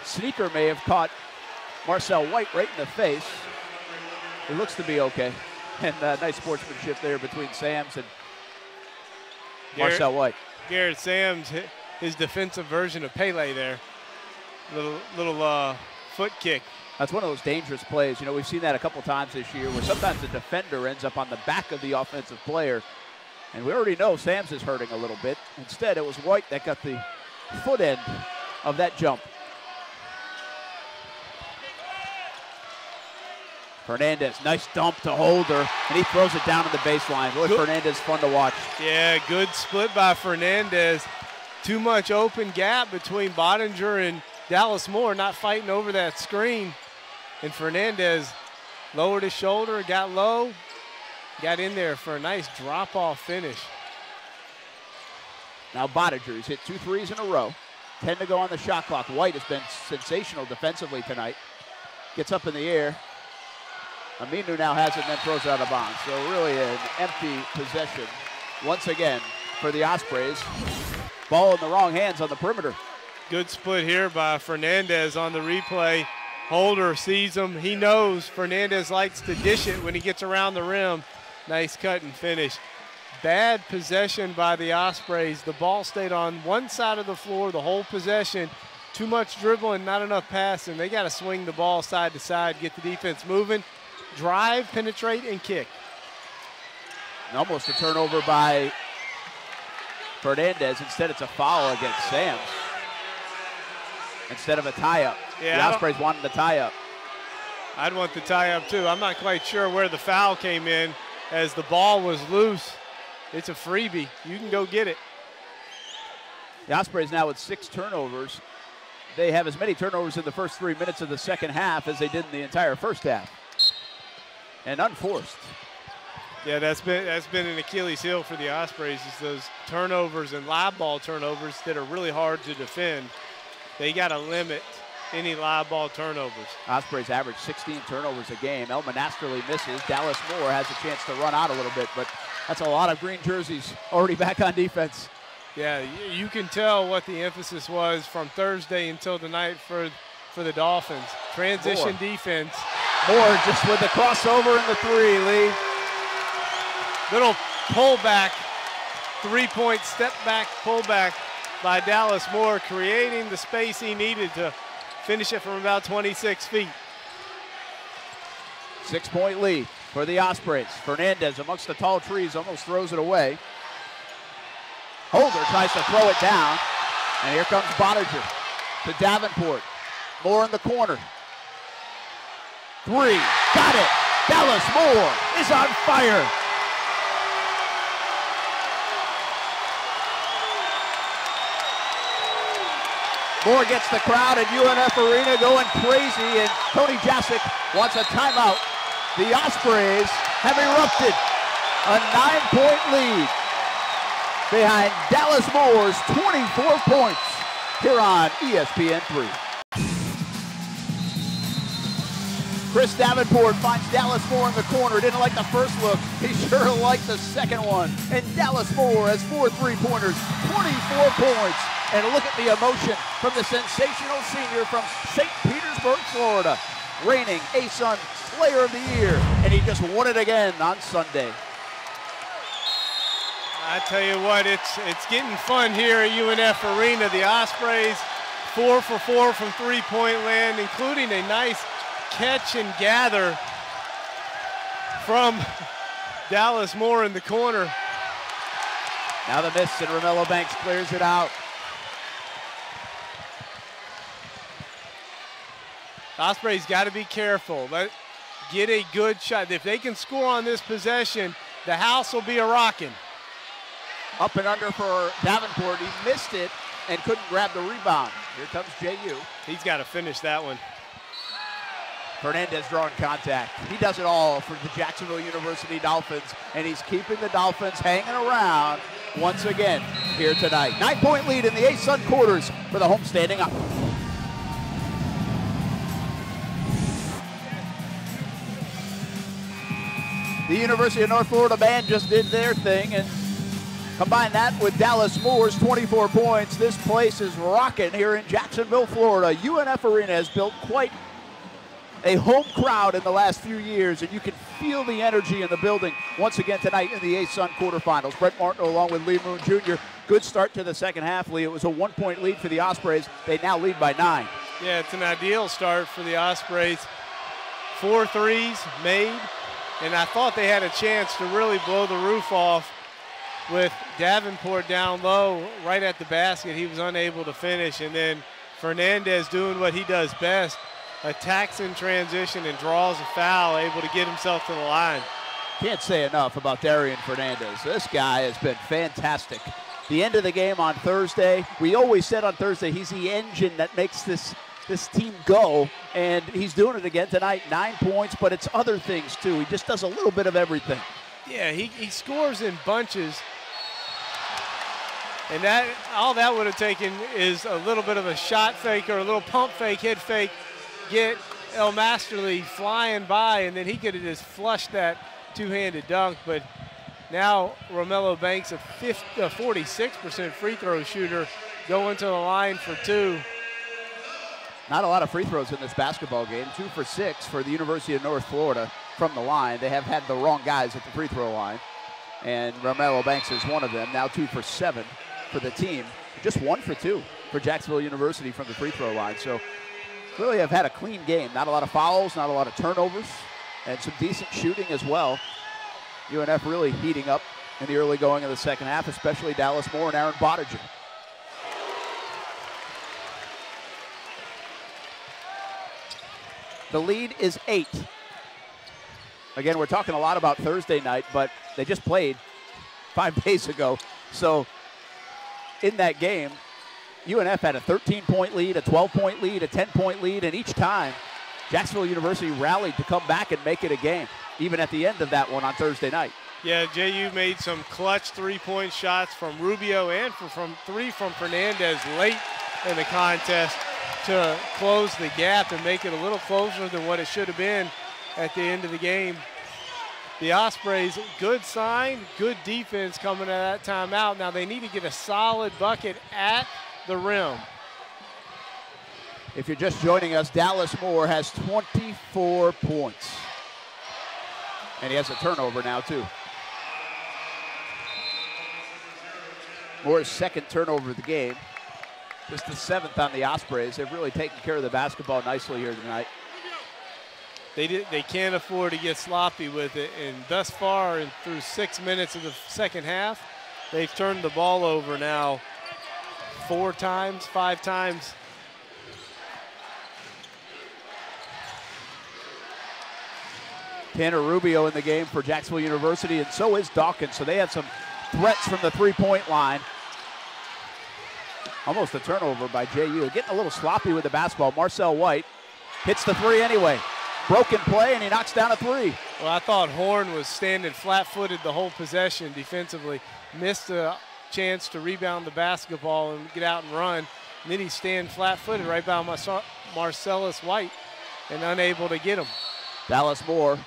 sneaker may have caught Marcel White right in the face. It looks to be okay. And nice sportsmanship there between Sams and Marcel White. Garrett Sams, his defensive version of Pele there. Little foot kick. That's one of those dangerous plays. You know, we've seen that a couple times this year where sometimes the defender ends up on the back of the offensive player. And we already know Sams is hurting a little bit. Instead, it was White that got the foot end of that jump. Fernandez, nice dump to Holder, and he throws it down to the baseline. Boy, Fernandez fun to watch. Yeah, good split by Fernandez. Too much open gap between Bottinger and Dallas Moore, not fighting over that screen. And Fernandez lowered his shoulder, got low, got in there for a nice drop-off finish. Now Bottinger, he's hit 2 threes in a row. 10 to go on the shot clock. White has been sensational defensively tonight. Gets up in the air. Aminu now has it and then throws it out of bounds. So really an empty possession once again for the Ospreys. Ball in the wrong hands on the perimeter. Good split here by Fernandez on the replay. Holder sees him. He knows Fernandez likes to dish it when he gets around the rim. Nice cut and finish. Bad possession by the Ospreys. The ball stayed on one side of the floor the whole possession. Too much dribbling, not enough passing. They got to swing the ball side to side, get the defense moving. Drive, penetrate, and kick. And almost a turnover by Fernandez. Instead, it's a foul against Sams. Instead of a tie-up. Yeah, the Ospreys wanted the tie-up. I'd want the tie-up, too. I'm not quite sure where the foul came in as the ball was loose. It's a freebie. You can go get it. The Ospreys now with 6 turnovers. They have as many turnovers in the first 3 minutes of the second half as they did in the entire first half. And unforced. Yeah, that's been an Achilles heel for the Ospreys, is those turnovers and live ball turnovers that are really hard to defend. They got to limit any live ball turnovers. Ospreys average 16 turnovers a game. El Monasterly misses. Dallas Moore has a chance to run out a little bit, but that's a lot of green jerseys already back on defense. Yeah, you can tell what the emphasis was from Thursday until tonight for the Dolphins. Transition defense. Moore just with the crossover and the 3, Lee. Little pullback, 3-point step back pullback by Dallas Moore, creating the space he needed to finish it from about 26 feet. 6-point lead for the Ospreys. Fernandez amongst the tall trees almost throws it away. Holder tries to throw it down, and here comes Bottinger to Davenport. Moore in the corner. 3, got it. Dallas Moore is on fire. Moore gets the crowd at UNF Arena going crazy, and Tony Jasic wants a timeout. The Ospreys have erupted. A 9-point lead behind Dallas Moore's 24 points here on ESPN3. Chris Davenport finds Dallas Moore in the corner. Didn't like the first look. He sure liked the second one. And Dallas Moore has 4 3-pointers, 24 points. And look at the emotion from the sensational senior from St. Petersburg, Florida. Reigning ASUN Player of the Year. And he just won it again on Sunday. I tell you what, it's getting fun here at UNF Arena. The Ospreys 4 for 4 from three-point land, including a nice catch and gather from Dallas Moore in the corner. Now the miss, and Romello Banks clears it out. Osprey's got to be careful. Get a good shot. If they can score on this possession, the house will be a-rocking. Up and under for Davenport. He missed it and couldn't grab the rebound. Here comes JU. He's got to finish that one. Fernandez drawing contact. He does it all for the Jacksonville University Dolphins, and he's keeping the Dolphins hanging around once again here tonight. 9-point lead in the A-Sun quarters for the home standing up. The University of North Florida band just did their thing, and combine that with Dallas Moore's 24 points. This place is rocking here in Jacksonville, Florida. UNF Arena has built quite a home crowd in the last few years, and you can feel the energy in the building once again tonight in the A-Sun quarterfinals. Brett Martin along with Lee Moon Jr. Good start to the second half, Lee. It was a 1-point lead for the Ospreys. They now lead by 9. Yeah, it's an ideal start for the Ospreys. 4 threes made, and I thought they had a chance to really blow the roof off with Davenport down low right at the basket. He was unable to finish, and then Fernandez doing what he does best, attacks in transition and draws a foul, able to get himself to the line. Can't say enough about Darian Fernandez. This guy has been fantastic. The end of the game on Thursday, we always said on Thursday he's the engine that makes this team go, and he's doing it again tonight. 9 points, but it's other things too. He just does a little bit of everything. Yeah, he scores in bunches, and that all that would have taken is a little bit of a shot fake or a little pump fake, head fake, get El Masterly flying by, and then he could have just flushed that two-handed dunk. But now Romello Banks, a 46% free throw shooter, going to the line for 2. Not a lot of free throws in this basketball game. 2 for 6 for the University of North Florida from the line. They have had the wrong guys at the free throw line, and Romello Banks is one of them. Now 2 for 7 for the team. Just 1 for 2 for Jacksonville University from the free throw line. So really have had a clean game. Not a lot of fouls, not a lot of turnovers, and some decent shooting as well. UNF really heating up in the early going of the second half, especially Dallas Moore and Aaron Bottiger. The lead is 8. Again, we're talking a lot about Thursday night, but they just played 5 days ago. So in that game, UNF had a 13-point lead, a 12-point lead, a 10-point lead, and each time Jacksonville University rallied to come back and make it a game, even at the end of that one on Thursday night. Yeah, JU made some clutch three-point shots from Rubio and from 3 from Fernandez late in the contest to close the gap and make it a little closer than what it should have been at the end of the game. The Ospreys, good sign, good defense coming out of that timeout. Now they need to get a solid bucket at the rim. If you're just joining us, Dallas Moore has 24 points. And he has a turnover now, too. Moore's second turnover of the game. Just the 7th on the Ospreys. They've really taken care of the basketball nicely here tonight. They can't afford to get sloppy with it, and thus far, and through 6 minutes of the second half, they've turned the ball over now 4 times, 5 times. Tanner Rubio in the game for Jacksonville University, and so is Dawkins. So they have some threats from the three-point line. Almost a turnover by JU. Getting a little sloppy with the basketball. Marcel White hits the 3 anyway. Broken play, and he knocks down a 3. Well, I thought Horn was standing flat-footed the whole possession defensively. Missed a chance to rebound the basketball and get out and run. And then he's standing flat-footed right by Marcellus White and unable to get him. Dallas Moore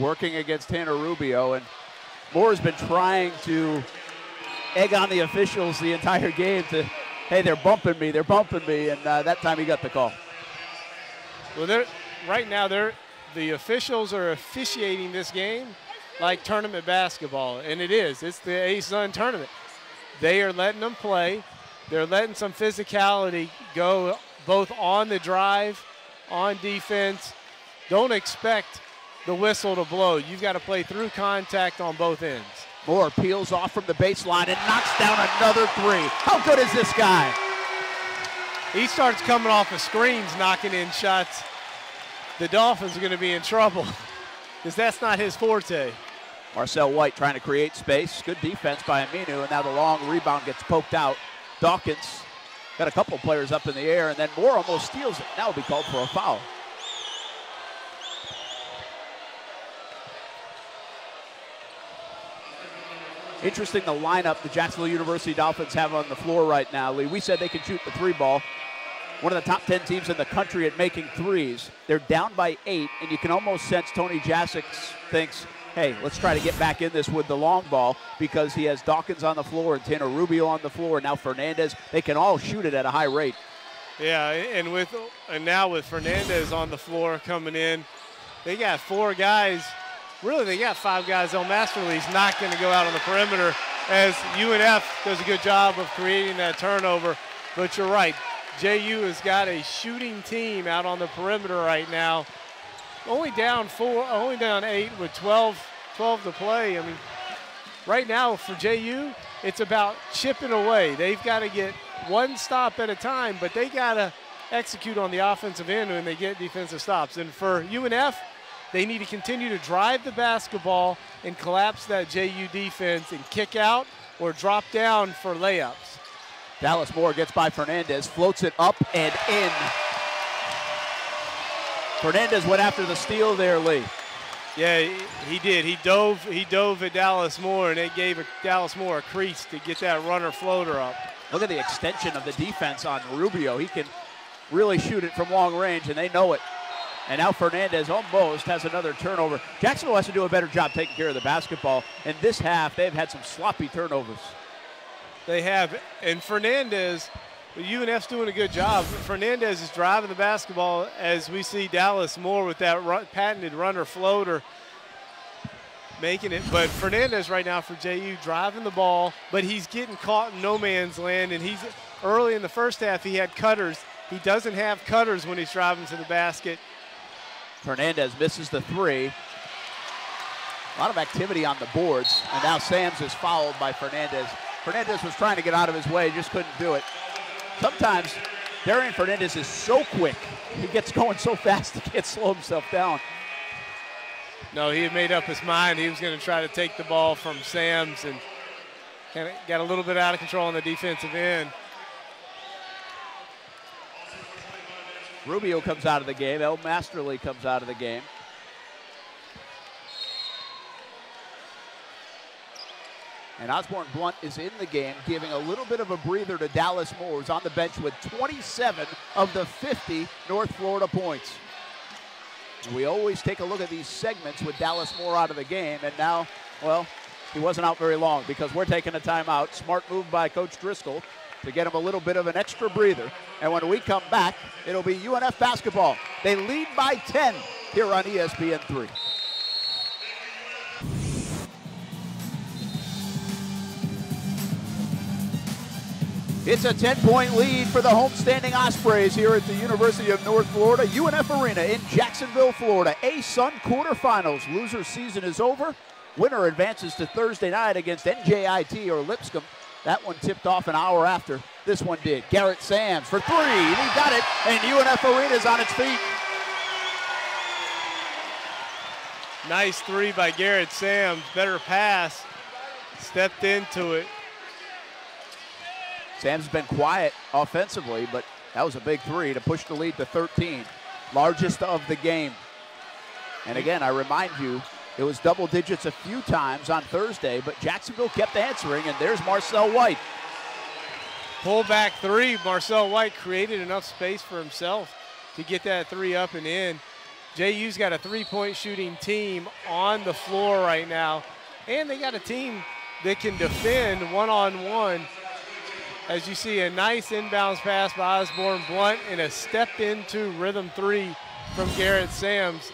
working against Tanner Rubio, and Moore's been trying to egg on the officials the entire game to, hey, they're bumping me, and that time he got the call. Well, right now the officials are officiating this game like tournament basketball, and it is. It's the A-Sun tournament. They are letting them play. They're letting some physicality go both on the drive, on defense. Don't expect the whistle to blow. You've got to play through contact on both ends. Moore peels off from the baseline and knocks down another three. How good is this guy? He starts coming off of screens, knocking in shots. The Dolphins are going to be in trouble because that's not his forte. Marcel White trying to create space. Good defense by Aminu, and now the long rebound gets poked out. Dawkins got a couple players up in the air, and then Moore almost steals it. Now will be called for a foul. Interesting the lineup the Jacksonville University Dolphins have on the floor right now, Lee. We said they can shoot the three ball. One of the top 10 teams in the country at making threes. They're down by 8, and you can almost sense Tony Jasic thinks, hey, let's try to get back in this with the long ball, because he has Dawkins on the floor and Tanner Rubio on the floor, and now Fernandez. They can all shoot it at a high rate. Yeah, and now with Fernandez on the floor coming in, they got 4 guys. Really, they got 5 guys. El Masterly's not going to go out on the perimeter, as UNF does a good job of creating that turnover. But you're right, JU has got a shooting team out on the perimeter right now. Only down 8 with 12 to play. I mean, right now for JU, it's about chipping away. They've got to get one stop at a time, but they got to execute on the offensive end when they get defensive stops. And for UNF, they need to continue to drive the basketball and collapse that JU defense and kick out or drop down for layups. Dallas Moore gets by Fernandez, floats it up and in. Fernandez went after the steal there, Lee. Yeah, he did. He dove at Dallas Moore, and it gave Dallas Moore a crease to get that runner floater up. Look at the extension of the defense on Rubio. He can really shoot it from long range, and they know it. And now Fernandez almost has another turnover. Jacksonville has to do a better job taking care of the basketball. In this half, they've had some sloppy turnovers. They have, and Fernandez, UNF's doing a good job. Fernandez is driving the basketball, as we see Dallas Moore with that patented runner floater making it. But Fernandez right now for JU driving the ball, but he's getting caught in no man's land, and he's early in the first half he had cutters. He doesn't have cutters when he's driving to the basket. Fernandez misses the three. A lot of activity on the boards, and now Sams is fouled by Fernandez. Fernandez was trying to get out of his way, just couldn't do it. Sometimes Darian Fernandez is so quick. He gets going so fast he can't slow himself down. No, he had made up his mind. He was going to try to take the ball from Sams, and kind of got a little bit out of control on the defensive end. Rubio comes out of the game. El Masterly comes out of the game. And Osborne Blunt is in the game, giving a little bit of a breather to Dallas Moore, who's on the bench with 27 of the 50 North Florida points. And we always take a look at these segments with Dallas Moore out of the game, and now, well, he wasn't out very long because we're taking a timeout. Smart move by Coach Driscoll to get him a little bit of an extra breather. And when we come back, it'll be UNF basketball. They lead by 10 here on ESPN3. It's a 10-point lead for the homestanding Ospreys here at the University of North Florida, UNF Arena in Jacksonville, Florida. A-Sun quarterfinals. Loser season is over. Winner advances to Thursday night against NJIT or Lipscomb. That one tipped off an hour after this one did. Garrett Sams for three. He got it, and UNF Arena's on its feet. Nice three by Garrett Sams. Better pass. Stepped into it. Sams has been quiet offensively, but that was a big three to push the lead to 13. Largest of the game. And again, I remind you, it was double digits a few times on Thursday, but Jacksonville kept answering, and there's Marcel White. Pull back three. Marcel White created enough space for himself to get that three up and in. JU's got a three-point shooting team on the floor right now, and they got a team that can defend one-on-one. As you see, a nice inbounds pass by Osborne Blunt and a step into rhythm three from Garrett Sams.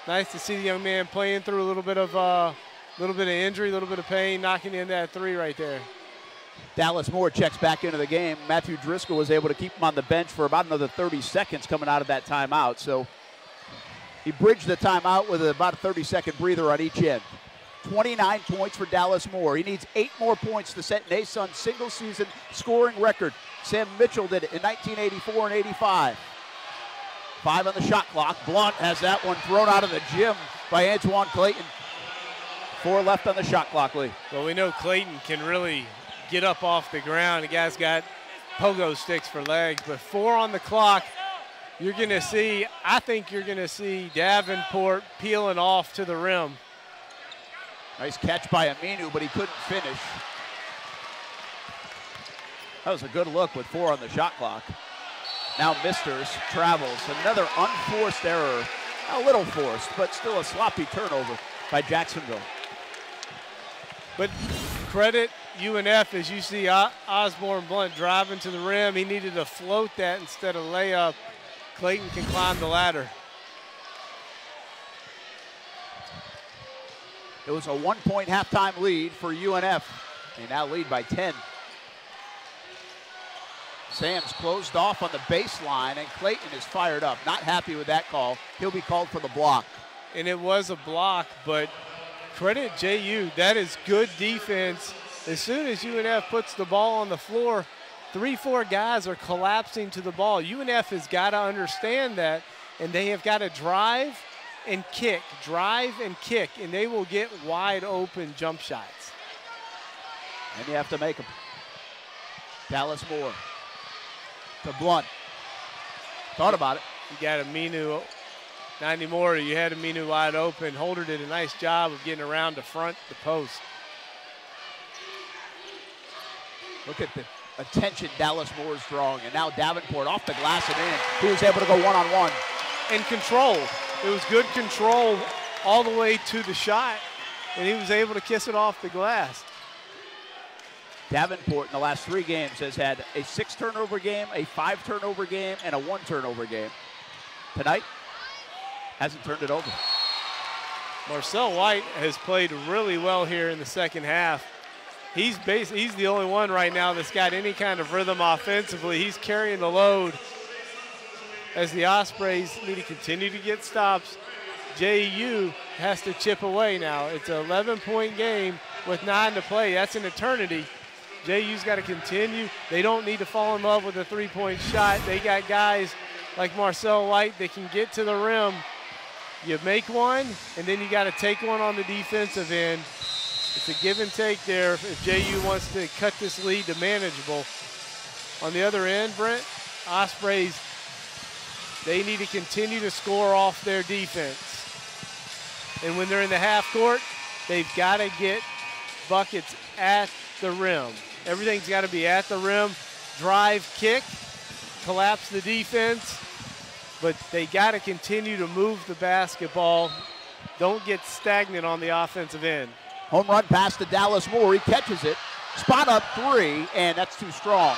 Nice to see the young man playing through a little bit of injury, a little bit of pain, knocking in that three right there. Dallas Moore checks back into the game. Matthew Driscoll was able to keep him on the bench for about another 30 seconds coming out of that timeout. So he bridged the timeout with about a 30-second breather on each end. 29 points for Dallas Moore. He needs 8 more points to set an ASUN single-season scoring record. Sam Mitchell did it in 1984 and 85. 5 on the shot clock. Blunt has that one thrown out of the gym by Antoine Clayton. 4 left on the shot clock, Lee. Well, we know Clayton can really get up off the ground. The guy's got pogo sticks for legs, but 4 on the clock. You're going to see, I think you're going to see Davenport peeling off to the rim. Nice catch by Aminu, but he couldn't finish. That was a good look with 4 on the shot clock. Now Misters travels. Another unforced error. A little forced, but still a sloppy turnover by Jacksonville. But credit UNF as you see Osborne Blunt driving to the rim. He needed to float that instead of layup. Clayton can climb the ladder. It was a 1-point halftime lead for UNF. They now lead by 10. Sam's closed off on the baseline, and Clayton is fired up. Not happy with that call. He'll be called for the block. And it was a block, but credit JU. That is good defense. As soon as UNF puts the ball on the floor, 3-4 guys are collapsing to the ball. UNF has got to understand that, and they have got to drive and kick, and they will get wide open jump shots. And you have to make them. Dallas Moore to Blunt. Thought about it. You got Aminu, 90 more. You had Aminu wide open. Holder did a nice job of getting around the front, the post. Look at the attention Dallas Moore is drawing. And now Davenport off the glass and in. He was able to go one-on-one. And control. It was good control all the way to the shot, and he was able to kiss it off the glass. Davenport in the last 3 games has had a 6-turnover game, a 5-turnover game, and a 1-turnover game. Tonight, hasn't turned it over. Marcel White has played really well here in the second half. He's the only one right now that's got any kind of rhythm offensively. He's carrying the load as the Ospreys need to continue to get stops. JU has to chip away now. It's an 11-point game with 9 to play. That's an eternity. JU's got to continue. They don't need to fall in love with a 3-point shot. They got guys like Marcel White that can get to the rim. You make one, and then you got to take one on the defensive end. It's a give and take there if JU wants to cut this lead to manageable. On the other end, Brent, Ospreys, they need to continue to score off their defense. And when they're in the half court, they've got to get buckets at the rim. Everything's got to be at the rim. Drive, kick, collapse the defense. But they got to continue to move the basketball. Don't get stagnant on the offensive end. Home run pass to Dallas Moore. He catches it. Spot up 3, and that's too strong.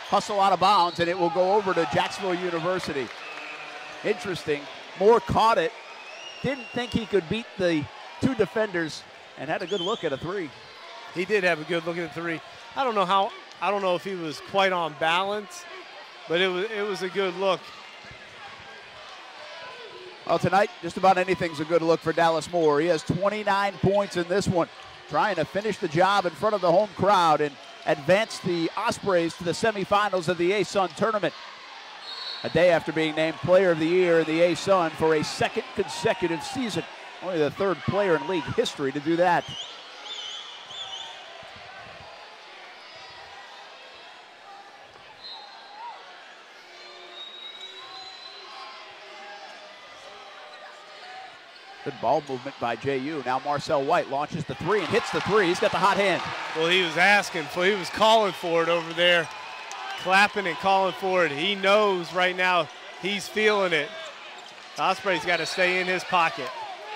Hustle out of bounds, and it will go over to Jacksonville University. Interesting. Moore caught it. Didn't think he could beat the 2 defenders, and had a good look at a 3. He did have a good look at the 3. I don't know if he was quite on balance, but it was a good look. Well, tonight, just about anything's a good look for Dallas Moore. He has 29 points in this one, trying to finish the job in front of the home crowd and advance the Ospreys to the semifinals of the ASUN tournament. A day after being named Player of the Year in the ASUN for a 2nd consecutive season. Only the 3rd player in league history to do that. Good ball movement by JU. Now Marcel White launches the 3 and hits the 3. He's got the hot hand. Well, he was calling for it over there, clapping and calling for it. He knows right now he's feeling it. The Ospreys got to stay in his pocket.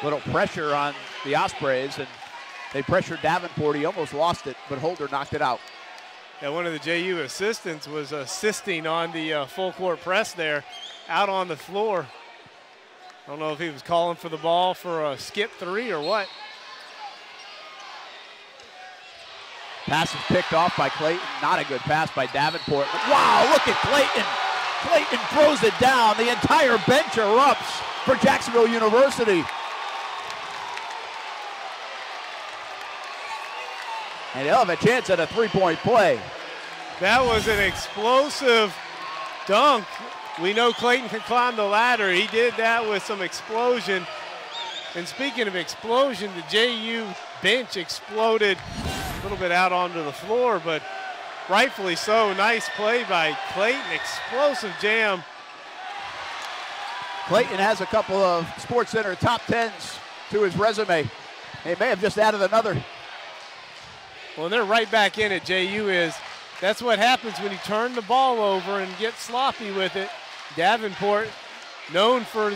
Little pressure on the Ospreys, and they pressured Davenport. He almost lost it, but Holder knocked it out. Yeah, one of the JU assistants was assisting on the full court press there, out on the floor. I don't know if he was calling for the ball for a skip 3 or what. Pass is picked off by Clayton. Not a good pass by Davenport. Wow, look at Clayton. Clayton throws it down. The entire bench erupts for Jacksonville University. And he'll have a chance at a three-point play. That was an explosive dunk. We know Clayton can climb the ladder. He did that with some explosion. And speaking of explosion, the JU bench exploded a little bit out onto the floor, but rightfully so. Nice play by Clayton. Explosive jam. Clayton has a couple of SportsCenter top 10s to his resume. They may have just added another. Well, they're right back in it, JU is. That's what happens when you turn the ball over and get sloppy with it. Davenport, known for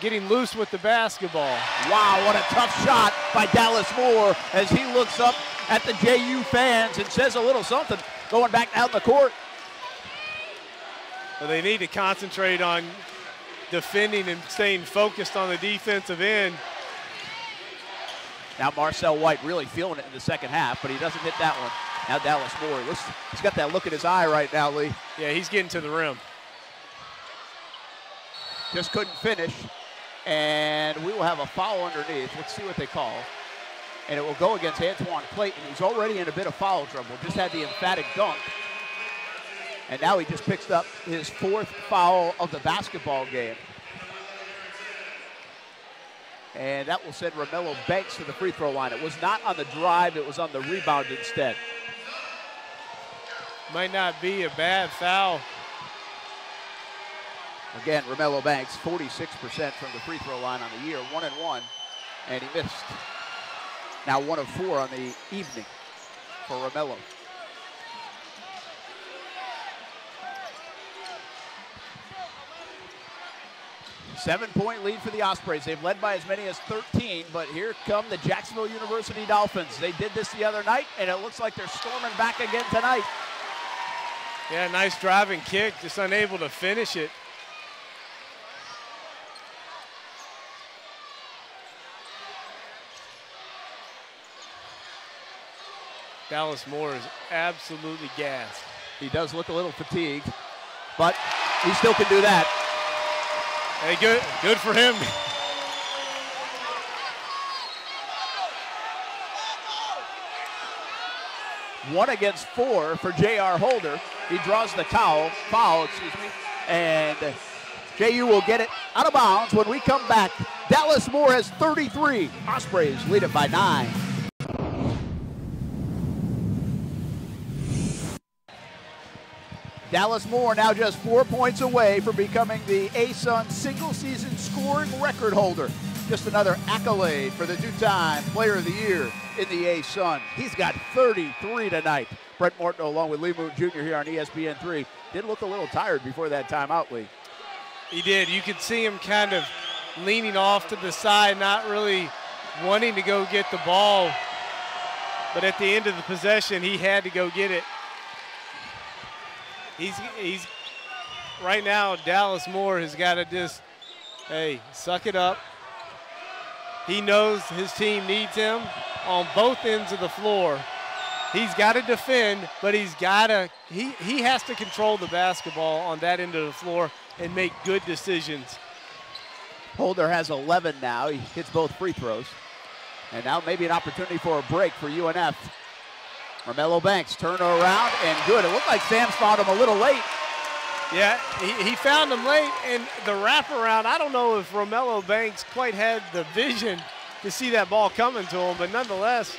getting loose with the basketball. Wow, what a tough shot by Dallas Moore as he looks up at the JU fans and says a little something going back down the court. Well, they need to concentrate on defending and staying focused on the defensive end. Now Marcel White really feeling it in the second half, but he doesn't hit that one. Now Dallas Moore, he's got that look in his eye right now, Lee. Yeah, he's getting to the rim. Just couldn't finish, and we will have a foul underneath. Let's see what they call. And it will go against Antoine Clayton, who's already in a bit of foul trouble. Just had the emphatic dunk. And now he just picks up his fourth foul of the basketball game. And that will send Romello Banks to the free throw line. It was not on the drive, it was on the rebound instead. Might not be a bad foul. Again, Romello Banks, 46% from the free throw line on the year, 1-1, and he missed. Now 1 of 4 on the evening for Romello. Seven-point lead for the Ospreys. They've led by as many as 13, but here come the Jacksonville University Dolphins. They did this the other night, and it looks like they're storming back again tonight. Yeah, nice driving kick, just unable to finish it. Dallas Moore is absolutely gassed. He does look a little fatigued, but he still can do that. Hey, good for him. One against 4 for J.R. Holder. He draws the foul, and JU will get it out of bounds when we come back. Dallas Moore has 33. Ospreys lead it by 9. Dallas Moore now just 4 points away from becoming the ASUN single-season scoring record holder. Just another accolade for the two-time Player of the Year in the ASUN. He's got 33 tonight. Brent Morton along with Lee Moon Jr. here on ESPN3. Did look a little tired before that timeout, Lee. He did. You could see him kind of leaning off to the side, not really wanting to go get the ball. But at the end of the possession, he had to go get it. He's right now, Dallas Moore has got to just, hey, suck it up. He knows his team needs him on both ends of the floor. He's got to defend, but he has to control the basketball on that end of the floor and make good decisions. Holder has 11 now. He hits both free throws. And now maybe an opportunity for a break for UNF. Romello Banks, turn around and good. It looked like Sam's found him a little late. Yeah, he found him late, and the wraparound, I don't know if Romello Banks quite had the vision to see that ball coming to him, but nonetheless,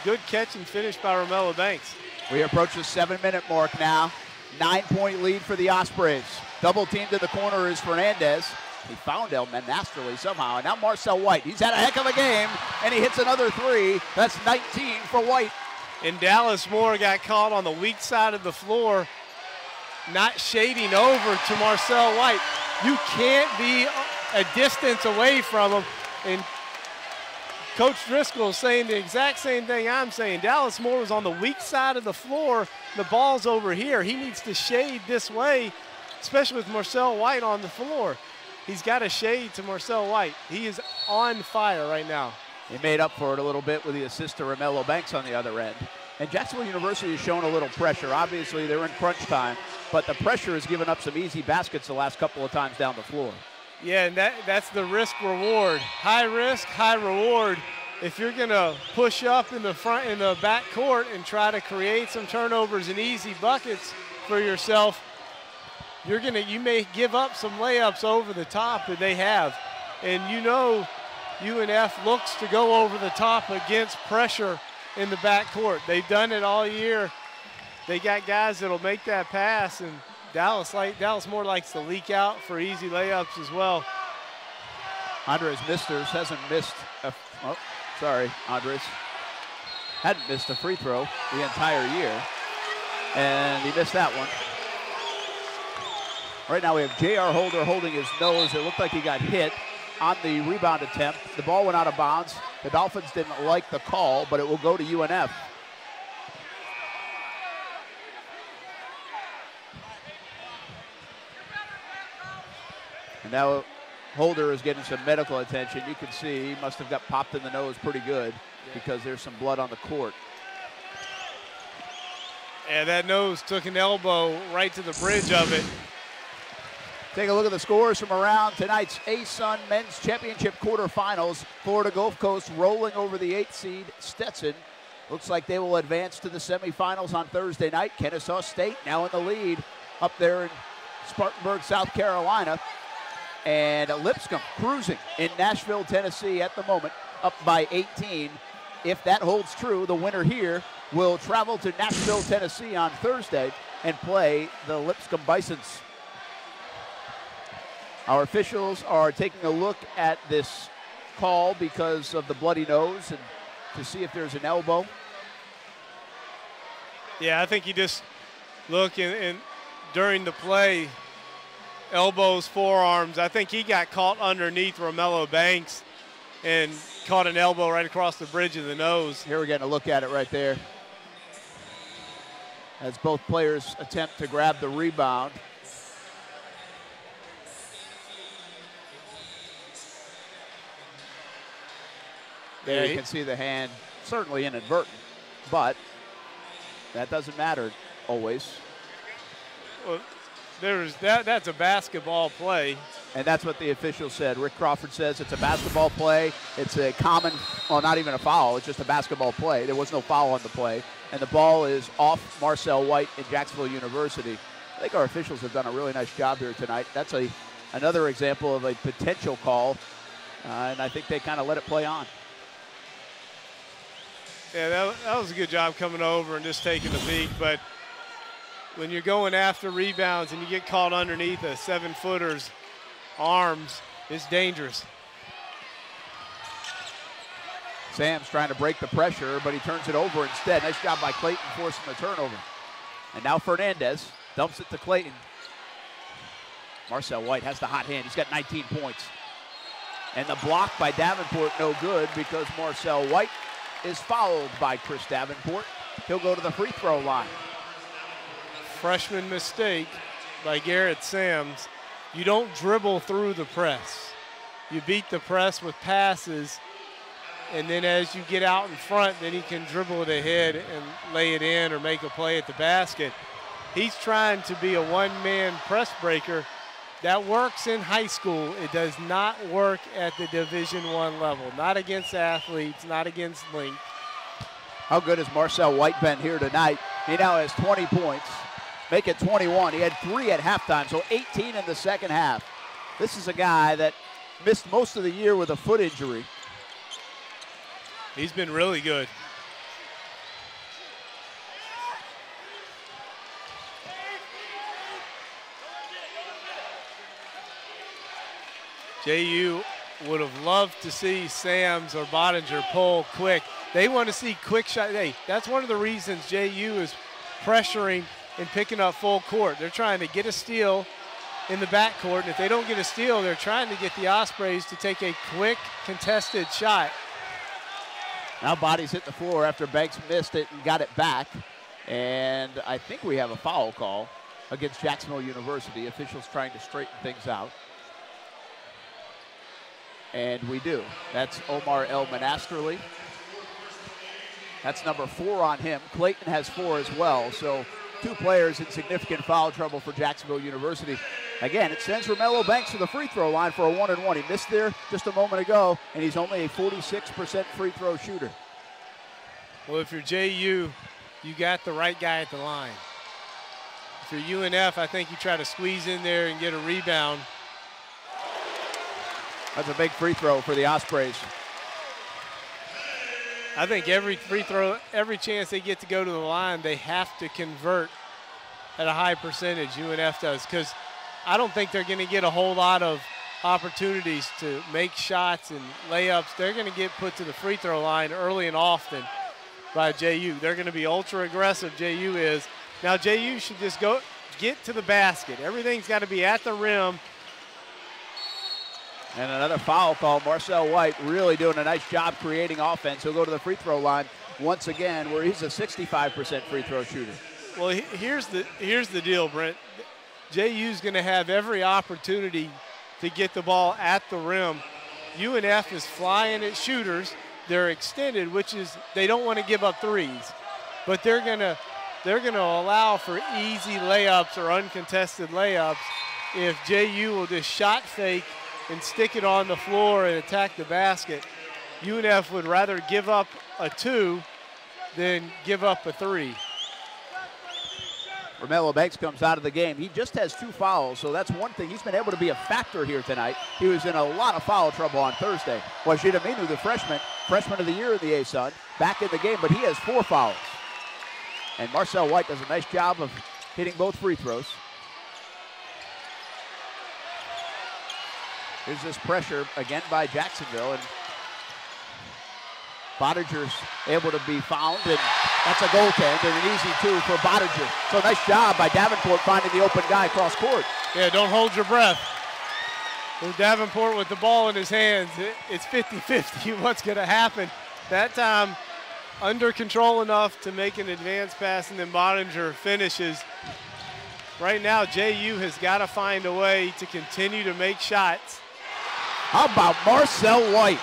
good catch and finish by Romello Banks. We approach the 7-minute mark now. 9-point lead for the Ospreys. Double teamed in the corner is Fernandez. He found Elman Masterly somehow, and now Marcel White. He's had a heck of a game, and he hits another 3. That's 19 for White. And Dallas Moore got caught on the weak side of the floor, not shading over to Marcel White. You can't be a distance away from him. And Coach Driscoll is saying the exact same thing I'm saying. Dallas Moore was on the weak side of the floor. The ball's over here. He needs to shade this way, especially with Marcel White on the floor. He's got to shade to Marcel White. He is on fire right now. He made up for it a little bit with the assist to Romello Banks on the other end. And Jacksonville University has shown a little pressure. Obviously, they're in crunch time, but the pressure has given up some easy baskets the last couple of times down the floor. Yeah, and that's the risk reward. High risk, high reward. if you're going to push up in the back court and try to create some turnovers and easy buckets for yourself, you may give up some layups over the top that they have. And you know UNF looks to go over the top against pressure in the backcourt. They've done it all year. They got guys that'll make that pass, and Dallas more likes to leak out for easy layups as well. Andres Misters hasn't missed Andres hadn't missed a free throw the entire year, and he missed that one. Right now we have J.R. Holder holding his nose. It looked like he got hit on the rebound attempt. The ball went out of bounds. The Dolphins didn't like the call, but it will go to UNF. And now Holder is getting some medical attention. You can see he must have got popped in the nose pretty good because there's some blood on the court. Yeah, that nose took an elbow right to the bridge of it. Take a look at the scores from around tonight's ASUN Men's Championship quarterfinals. Florida Gulf Coast rolling over the 8th seed Stetson. Looks like they will advance to the semifinals on Thursday night. Kennesaw State now in the lead up there in Spartanburg, South Carolina. And Lipscomb cruising in Nashville, Tennessee at the moment, up by 18. If that holds true, the winner here will travel to Nashville, Tennessee on Thursday and play the Lipscomb Bisons. Our officials are taking a look at this call because of the bloody nose and to see if there's an elbow. Yeah, I think you just look and during the play, elbows, forearms. I think he got caught underneath Romello Banks and caught an elbow right across the bridge of the nose. Here we're getting a look at it right there as both players attempt to grab the rebound. There you can see the hand, certainly inadvertent, but that doesn't matter always. Well, that's a basketball play. And that's what the official said. Rick Crawford says it's a basketball play. It's a common, well, not even a foul. It's just a basketball play. There was no foul on the play. And the ball is off Marcel White in Jacksonville University. I think our officials have done a really nice job here tonight. That's another example of a potential call, and I think they kind of let it play on. Yeah, that was a good job coming over and just taking a peek, but when you're going after rebounds and you get caught underneath a 7-footer's arms, it's dangerous. Sam's trying to break the pressure, but he turns it over instead. Nice job by Clayton forcing the turnover. And now Fernandez dumps it to Clayton. Marcel White has the hot hand. He's got 19 points. And the block by Davenport no good because Marcel White is fouled by Chris Davenport. He'll go to the free throw line. Freshman mistake by Garrett Sams. You don't dribble through the press. You beat the press with passes, and then as you get out in front, then he can dribble it ahead and lay it in or make a play at the basket. He's trying to be a one-man press breaker. That works in high school. It does not work at the Division I level. Not against athletes, not against length. How good has Marcel White been here tonight? He now has 20 points. Make it 21. He had 3 at halftime, so 18 in the second half. This is a guy that missed most of the year with a foot injury. He's been really good. JU would have loved to see Sams or Bottinger pull quick. They want to see quick shot. Hey, that's one of the reasons JU is pressuring and picking up full court. They're trying to get a steal in the backcourt, and if they don't get a steal, they're trying to get the Ospreys to take a quick contested shot. Now bodies hit the floor after Banks missed it and got it back. And I think we have a foul call against Jacksonville University. Officials trying to straighten things out. And we do. That's Omar El Manasterly. That's number 4 on him. Clayton has 4 as well. So Two players in significant foul trouble for Jacksonville University. Again, it sends Romello Banks to the free throw line for a 1-and-1. He missed there just a moment ago, and he's only a 46% free throw shooter. Well, if you're JU, you got the right guy at the line. If you're UNF, I think you try to squeeze in there and get a rebound. That's a big free throw for the Ospreys. I think every free throw, every chance they get to go to the line, they have to convert at a high percentage, UNF does, because I don't think they're going to get a whole lot of opportunities to make shots and layups. They're going to get put to the free throw line early and often by JU. They're going to be ultra aggressive, JU is. Now JU should just go get to the basket. Everything's got to be at the rim. And another foul call. Marcel White really doing a nice job creating offense. He'll go to the free throw line once again, where he's a 65% free throw shooter. Well, here's the deal, Brent. JU's going to have every opportunity to get the ball at the rim. UNF is flying at shooters. They're extended, which is they don't want to give up threes, but they're going to allow for easy layups or uncontested layups if JU will just shot fake and stick it on the floor and attack the basket. UNF would rather give up a 2 than give up a 3. Romello Banks comes out of the game. He just has 2 fouls, so that's one thing. He's been able to be a factor here tonight. He was in a lot of foul trouble on Thursday. Wajid Aminu, the freshman of the year in the ASUN, back in the game, but he has 4 fouls. And Marcel White does a nice job of hitting both free throws. Here's this pressure again by Jacksonville, and Bottiger's able to be found, and that's a goaltend and an easy 2 for Bottiger. So nice job by Davenport finding the open guy across court. Yeah, don't hold your breath. With Davenport with the ball in his hands, it's 50-50 what's going to happen. That time, under control enough to make an advance pass, and then Bottiger finishes. Right now, JU has got to find a way to continue to make shots. How about Marcel White?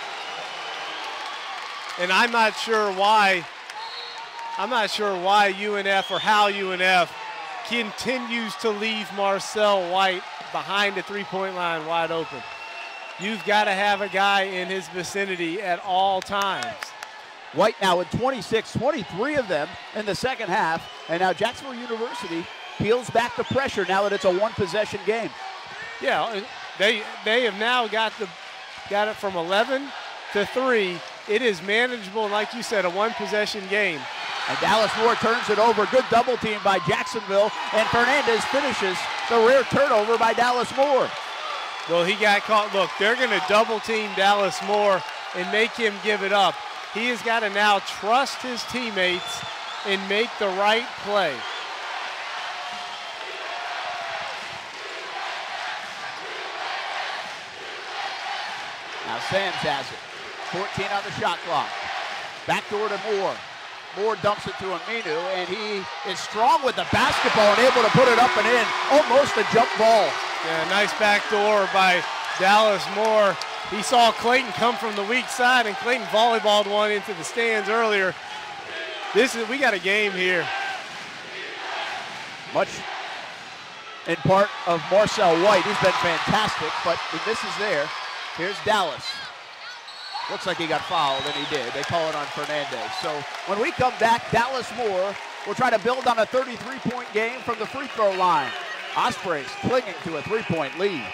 And I'm not sure why UNF or how UNF continues to leave Marcel White behind the three-point line wide open. You've got to have a guy in his vicinity at all times. White now with 26, 23 of them in the second half, and now Jacksonville University peels back the pressure now that it's a one-possession game. Yeah, they have now got it from 11 to 3. It is manageable, and like you said, a one-possession game. And Dallas Moore turns it over. Good double team by Jacksonville, and Fernandez finishes the rare turnover by Dallas Moore. Well, he got caught. Look, they're going to double team Dallas Moore and make him give it up. He has got to now trust his teammates and make the right play. Now Sands has it. 14 on the shot clock. Backdoor to Moore. Moore dumps it to Aminu, and he is strong with the basketball and able to put it up and in. Almost a jump ball. Yeah, nice backdoor by Dallas Moore. He saw Clayton come from the weak side, and Clayton volleyballed one into the stands earlier. We got a game here. Much in part of Marcel White. He's been fantastic, but the miss is there. Here's Dallas. Looks like he got fouled, and he did. They call it on Fernandez. So when we come back, Dallas Moore will try to build on a 33-point game from the free throw line. Ospreys clinging to a 3-point lead.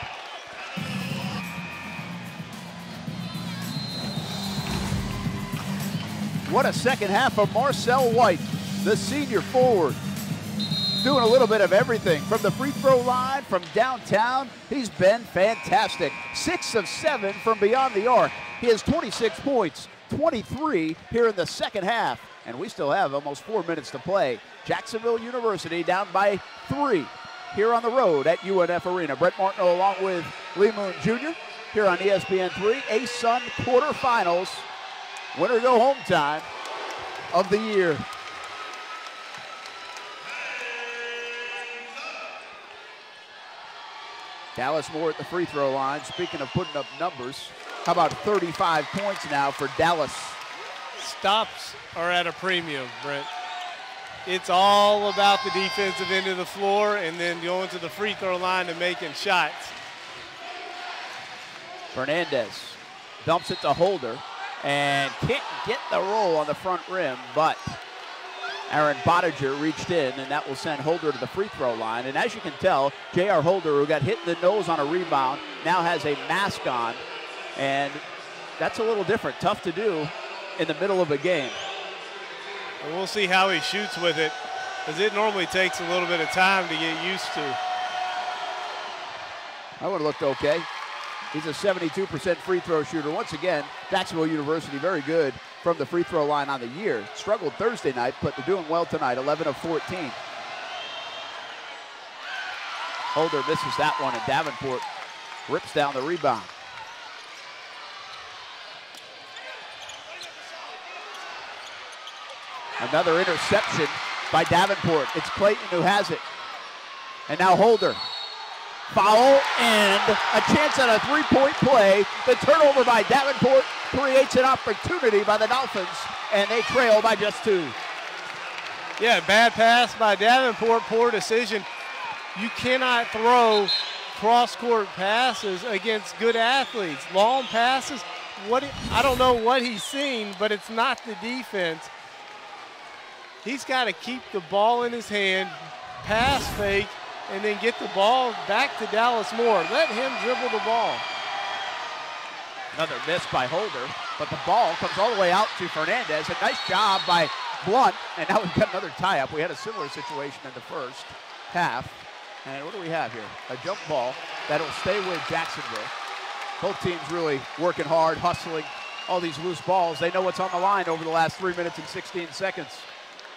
What a second half of Marcel White, the senior forward. Doing a little bit of everything. From the free throw line, from downtown, he's been fantastic. 6 of 7 from beyond the arc. He has 26 points, 23 here in the second half. And we still have almost 4 minutes to play. Jacksonville University down by 3 here on the road at UNF Arena. Brett Martineau along with Lee Moon Jr. here on ESPN3. ASUN quarterfinals. Winner go home time of the year. Dallas Moore at the free throw line. Speaking of putting up numbers, how about 35 points now for Dallas? Stops are at a premium, Brent. It's all about the defensive end of the floor and then going to the free throw line and making shots. Fernandez dumps it to Holder and can't get the roll on the front rim, but Aaron Bottiger reached in, and that will send Holder to the free throw line. And as you can tell, J.R. Holder, who got hit in the nose on a rebound, now has a mask on, and that's a little different. Tough to do in the middle of a game. And we'll see how he shoots with it, because it normally takes a little bit of time to get used to. That one looked okay. He's a 72% free throw shooter. Once again, Jacksonville University very good from the free throw line on the year. Struggled Thursday night, but they're doing well tonight, 11 of 14. Holder misses that one, and Davenport rips down the rebound. Another interception by Davenport. It's Clayton who has it. And now Holder. Foul and a chance at a three-point play. The turnover by Davenport creates an opportunity by the Dolphins, and they trail by just 2. Yeah, bad pass by Davenport, poor decision. You cannot throw cross-court passes against good athletes. Long passes, I don't know what he's seen, but it's not the defense. He's got to keep the ball in his hand, pass fake, and then get the ball back to Dallas Moore. Let him dribble the ball. Another miss by Holder, but the ball comes all the way out to Fernandez. A nice job by Blunt, and now we've got another tie-up. We had a similar situation in the first half. And what do we have here? A jump ball that'll stay with Jacksonville. Both teams really working hard, hustling all these loose balls. They know what's on the line over the last 3 minutes and 16 seconds.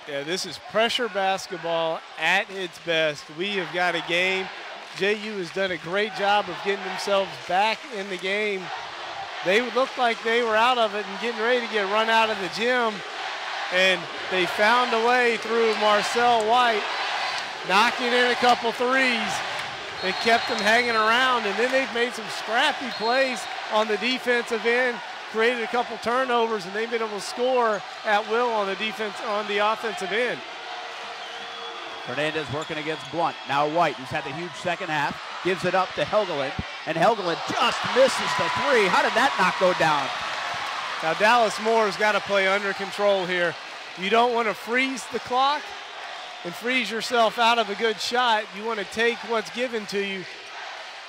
Yeah, this is pressure basketball at its best. We have got a game. JU has done a great job of getting themselves back in the game. They looked like they were out of it and getting ready to get run out of the gym, and they found a way through Marcel White, knocking in a couple threes. They kept them hanging around, and then they've made some scrappy plays on the defensive end, created a couple turnovers, and they've been able to score at will on the offensive end. Fernandez working against Blunt. Now White, who's had the huge second half, gives it up to Helgeland, and Helgeland just misses the three. How did that not go down? Now Dallas Moore's got to play under control here. You don't want to freeze the clock and freeze yourself out of a good shot. You want to take what's given to you,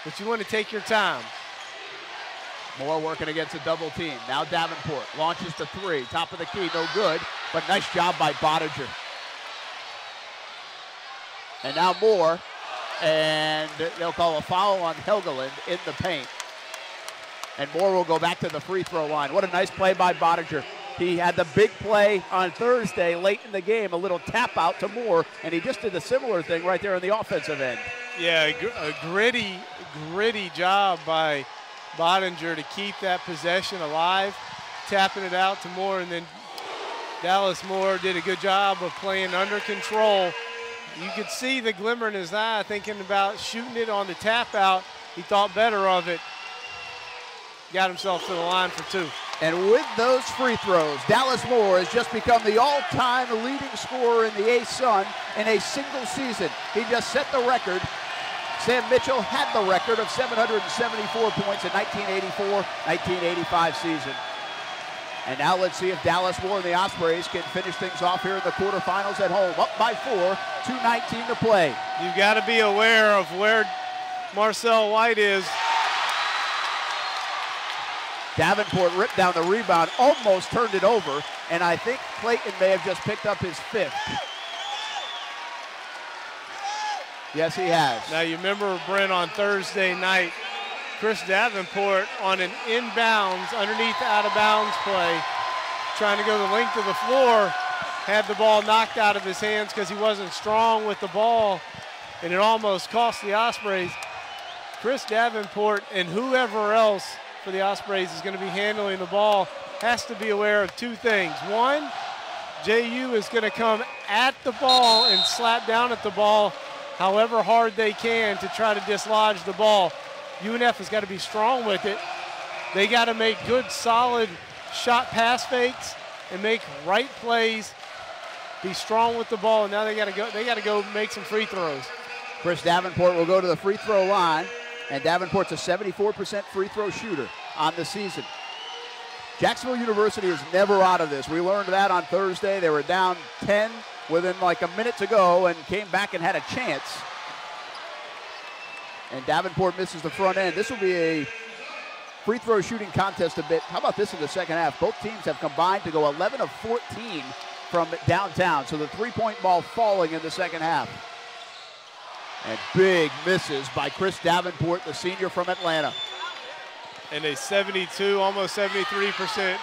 but you want to take your time. Moore working against a double team. Now Davenport launches the three. Top of the key, no good, but nice job by Bottiger. And now Moore, and they'll call a foul on Helgeland in the paint. And Moore will go back to the free throw line. What a nice play by Bottiger. He had the big play on Thursday late in the game, a little tap out to Moore, and he just did a similar thing right there on the offensive end. Yeah, a gritty job by Bottiger to keep that possession alive, tapping it out to Moore, and then Dallas Moore did a good job of playing under control. You could see the glimmer in his eye thinking about shooting it on the tap out. He thought better of it. Got himself to the line for two. And with those free throws, Dallas Moore has just become the all-time leading scorer in the A-Sun in a single season. He just set the record. Sam Mitchell had the record of 774 points in 1984-1985 season. And now let's see if Dallas Moore and the Ospreys can finish things off here in the quarterfinals at home. Up by 4, 2:19 to play. You've got to be aware of where Marcel White is. Davenport ripped down the rebound, almost turned it over, and I think Clayton may have just picked up his 5th. Yes, he has. Now you remember, Brent, on Thursday night, Chris Davenport on an inbounds, underneath out-of-bounds play, trying to go the length of the floor, had the ball knocked out of his hands because he wasn't strong with the ball, and it almost cost the Ospreys. Chris Davenport and whoever else for the Ospreys is going to be handling the ball has to be aware of two things. One, JU is going to come at the ball and slap down at the ball however hard they can to try to dislodge the ball. UNF has got to be strong with it. They got to make good, solid shot pass fakes and make right plays, He's strong with the ball, and now they got to go. They got to go make some free throws. Chris Davenport will go to the free throw line, and Davenport's a 74% free throw shooter on the season. Jacksonville University is never out of this. We learned that on Thursday. They were down 10 within like a minute to go and came back and had a chance. And Davenport misses the front end. This will be a free throw shooting contest a bit. How about this in the second half? Both teams have combined to go 11 of 14 from downtown. So the three-point ball falling in the second half. And big misses by Chris Davenport, the senior from Atlanta. And a 72, almost 73%.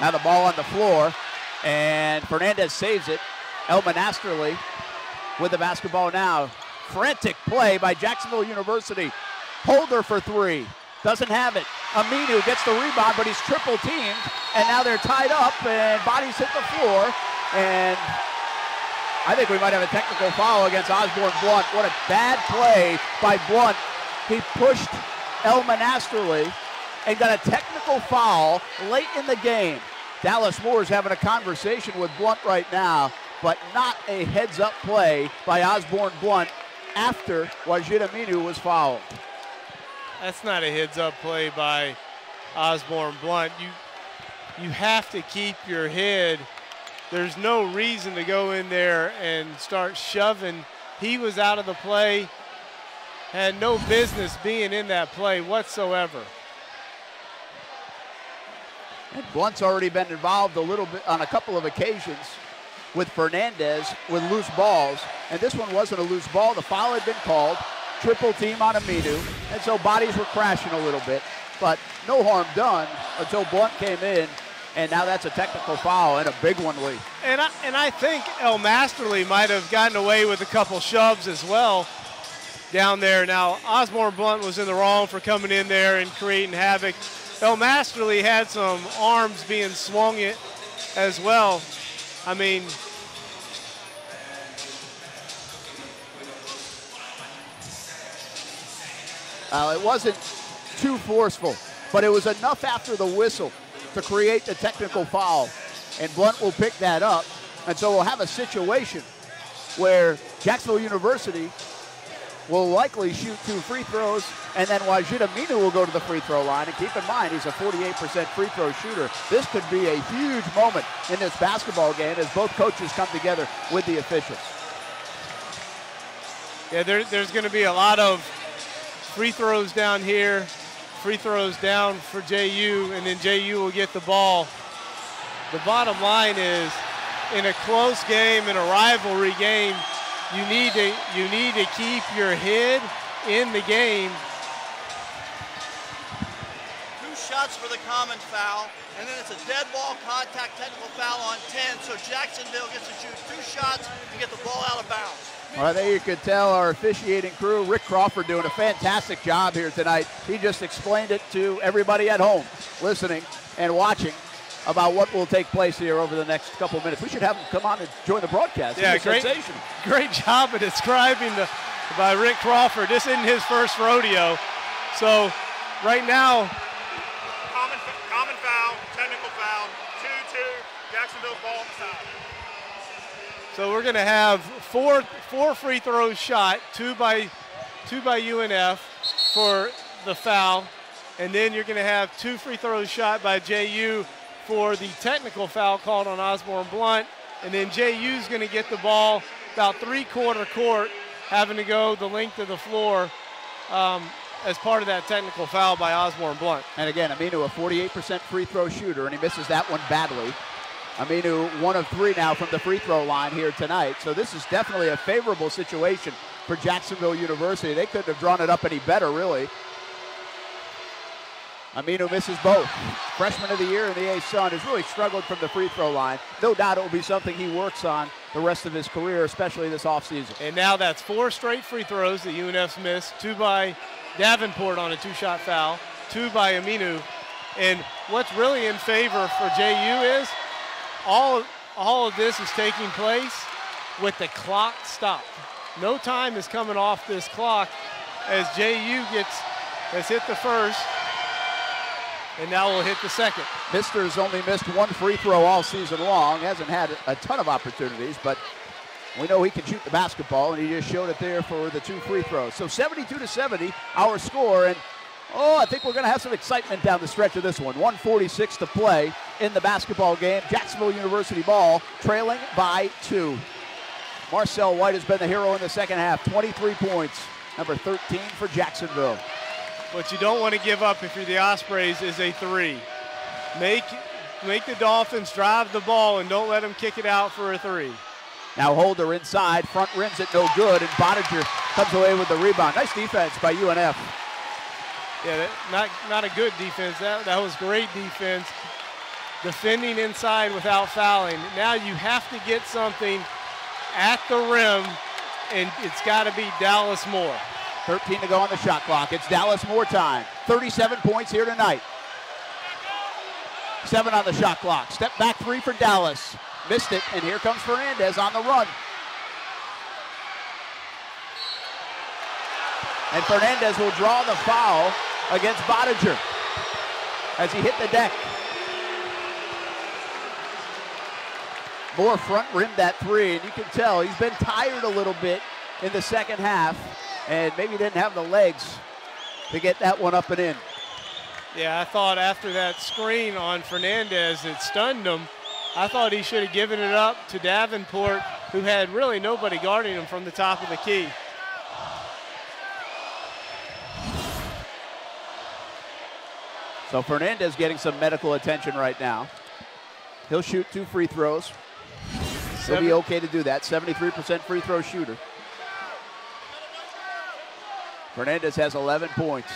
Now the ball on the floor, and Fernandez saves it. El Monasterly with the basketball now. Frantic play by Jacksonville University. Holder for three. Doesn't have it. Aminu gets the rebound, but he's triple teamed, and now they're tied up, and bodies hit the floor, and I think we might have a technical foul against Osborne Blunt. What a bad play by Blunt. He pushed El Monasterly and got a technical foul late in the game. Dallas Moore's having a conversation with Blunt right now, but not a heads-up play by Osborne Blunt after Wajid Aminu was fouled. That's not a heads-up play by Osborne Blunt. You have to keep your head. There's no reason to go in there and start shoving. He was out of the play, had no business being in that play whatsoever. And Blunt's already been involved a little bit on a couple of occasions with Fernandez with loose balls. And this one wasn't a loose ball. The foul had been called. Triple team on Aminu. And so bodies were crashing a little bit. But no harm done until Blunt came in. And now that's a technical foul, and a big one, Lee. And I think El Masterly might have gotten away with a couple shoves as well down there. Now, Osborne Blunt was in the wrong for coming in there and creating havoc. El Masterly had some arms being swung it as well. I mean, it wasn't too forceful, but it was enough after the whistle to create the technical foul, and Blunt will pick that up. And so we'll have a situation where Jacksonville University will likely shoot 2 free throws, and then Wajid Aminu will go to the free throw line. And keep in mind, he's a 48% free throw shooter. This could be a huge moment in this basketball game as both coaches come together with the officials. Yeah, there's going to be a lot of free throws down here. Free throws down for JU, and then JU will get the ball. The bottom line is, in a close game, in a rivalry game, you need to keep your head in the game. 2 shots for the common foul, and then it's a dead ball contact technical foul on 10, so Jacksonville gets to shoot 2 shots and get the ball out of bounds. Well, there you could tell our officiating crew, Rick Crawford, doing a fantastic job here tonight. He just explained it to everybody at home listening and watching about what will take place here over the next couple minutes. We should have him come on and join the broadcast. Yeah, great job of describing by Rick Crawford. This isn't his first rodeo. So right now, common foul, technical foul, 2-2, Jacksonville ball on the side. So we're going to have four free throws shot, two by UNF for the foul, and then you're going to have 2 free throws shot by JU for the technical foul called on Osborne Blunt, and then JU's going to get the ball about 3/4 court, having to go the length of the floor as part of that technical foul by Osborne Blunt. And again, Aminu, a 48% free throw shooter, and he misses that one badly. Aminu, 1 of 3 now from the free throw line here tonight. So this is definitely a favorable situation for Jacksonville University. They couldn't have drawn it up any better, really. Aminu misses both. Freshman of the year in the A-Sun has really struggled from the free throw line. No doubt it will be something he works on the rest of his career, especially this offseason. And now that's 4 straight free throws that UNF's missed. 2 by Davenport on a 2-shot foul, 2 by Aminu. And what's really in favor for JU is all of this is taking place with the clock stopped. No time is coming off this clock as JU has hit the first. and now we'll hit the second. Mister's only missed one free throw all season long. Hasn't had a ton of opportunities, but we know he can shoot the basketball, and he just showed it there for the 2 free throws. So 72-70, our score, and I think we're going to have some excitement down the stretch of this one. 1:46 to play in the basketball game. Jacksonville University ball trailing by 2. Marcel White has been the hero in the second half. 23 points, number 13 for Jacksonville. What you don't want to give up if you're the Ospreys is a 3. Make the Dolphins drive the ball and don't let them kick it out for a 3. Now Holder inside, front rims it no good, and Bottinger comes away with the rebound. Nice defense by UNF. Yeah, not a good defense. That was great defense. Defending inside without fouling. Now you have to get something at the rim, and it's got to be Dallas Moore. 13 to go on the shot clock. It's Dallas Moore time. 37 points here tonight. 7 on the shot clock. Step back 3 for Dallas. Missed it, and here comes Fernandez on the run. And Fernandez will draw the foul against Bottinger as he hit the deck. Moore front rimmed that 3, and you can tell he's been tired a little bit in the second half, and maybe didn't have the legs to get that one up and in. Yeah, I thought after that screen on Fernandez, it stunned him. I thought he should have given it up to Davenport, who had really nobody guarding him from the top of the key. So Fernandez getting some medical attention right now. He'll shoot 2 free throws. He'll be okay to do that. 73% free throw shooter. Fernandez has 11 points.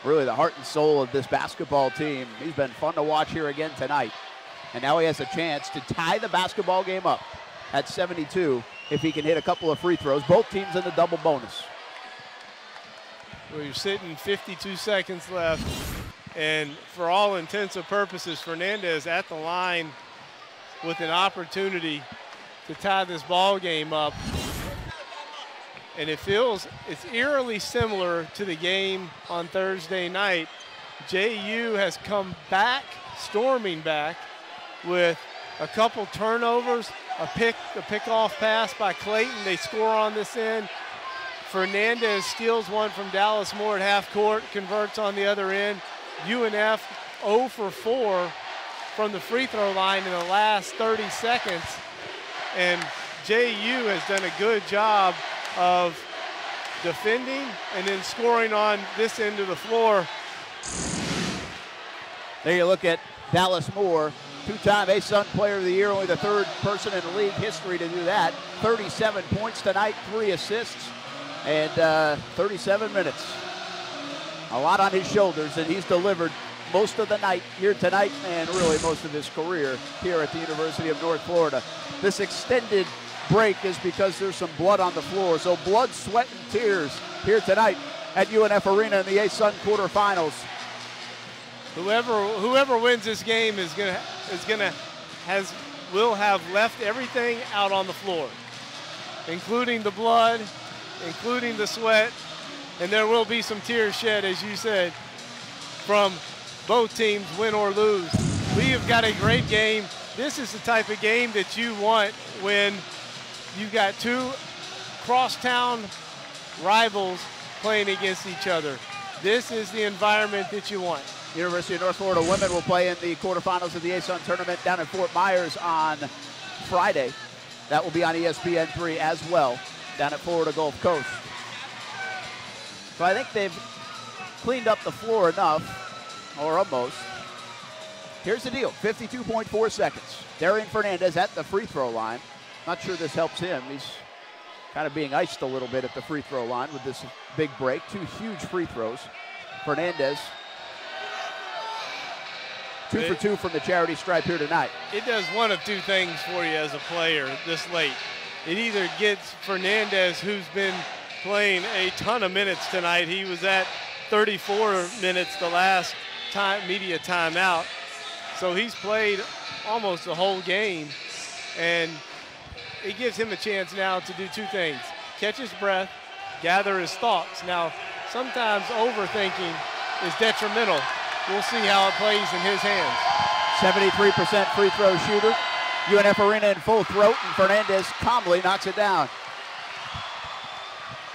Really the heart and soul of this basketball team. He's been fun to watch here again tonight. And now he has a chance to tie the basketball game up at 72 if he can hit a couple of free throws. Both teams in the double bonus. Well, you're sitting 52 seconds left. And for all intents and purposes, Fernandez at the line with an opportunity to tie this ball game up. And it's eerily similar to the game on Thursday night. JU has come back, storming back, with a couple turnovers, a pick-off pass by Clayton. They score on this end. Fernandez steals one from Dallas Moore at half court, converts on the other end. UNF 0 for 4 from the free throw line in the last 30 seconds. And JU has done a good job of defending and then scoring on this end of the floor. There you look at Dallas Moore, 2-time ASUN Player of the Year, only the 3rd person in league history to do that. 37 points tonight, 3 assists, and 37 minutes. A lot on his shoulders, and he's delivered most of the night here tonight and really most of his career here at the University of North Florida. This extended break is because there's some blood on the floor. So blood, sweat, and tears here tonight at UNF Arena in the ASUN quarterfinals. Whoever wins this game will have left everything out on the floor, including the blood, including the sweat, and there will be some tears shed, as you said, from both teams, win or lose. We have got a great game. This is the type of game that you want when you've got 2 crosstown rivals playing against each other. This is the environment that you want. University of North Florida women will play in the quarterfinals of the ASUN tournament down in Fort Myers on Friday. That will be on ESPN3 as well, down at Florida Gulf Coast. So I think they've cleaned up the floor enough, or almost. Here's the deal, 52.4 seconds. Darian Fernandez at the free throw line. Not sure this helps him. He's kind of being iced a little bit at the free throw line with this big break. 2 huge free throws. Fernandez, 2 for 2 from the charity stripe here tonight. It does one of 2 things for you as a player this late. It either gets Fernandez, who's been playing a ton of minutes tonight. He was at 34 minutes the last media timeout. So he's played almost the whole game. And it gives him a chance now to do 2 things. Catch his breath, gather his thoughts. Now, sometimes overthinking is detrimental we'll see how it plays in his hands. 73% free throw shooter. UNF Arena in full throat, and Fernandez calmly knocks it down.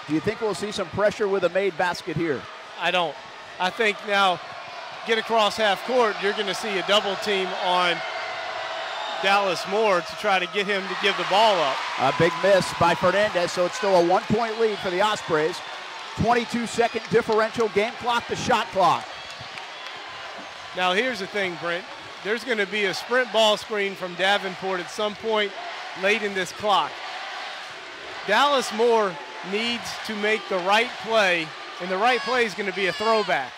Do you think we'll see some pressure with a made basket here? I don't. I think now, get across half court, you're going to see a double team on Dallas Moore to try to get him to give the ball up. A big miss by Fernandez, so it's still a 1-point lead for the Ospreys. 22-second differential, game clock to shot clock. Now here's the thing, Brent. There's going to be a sprint ball screen from Davenport at some point late in this clock. Dallas Moore needs to make the right play, and the right play is going to be a throwback.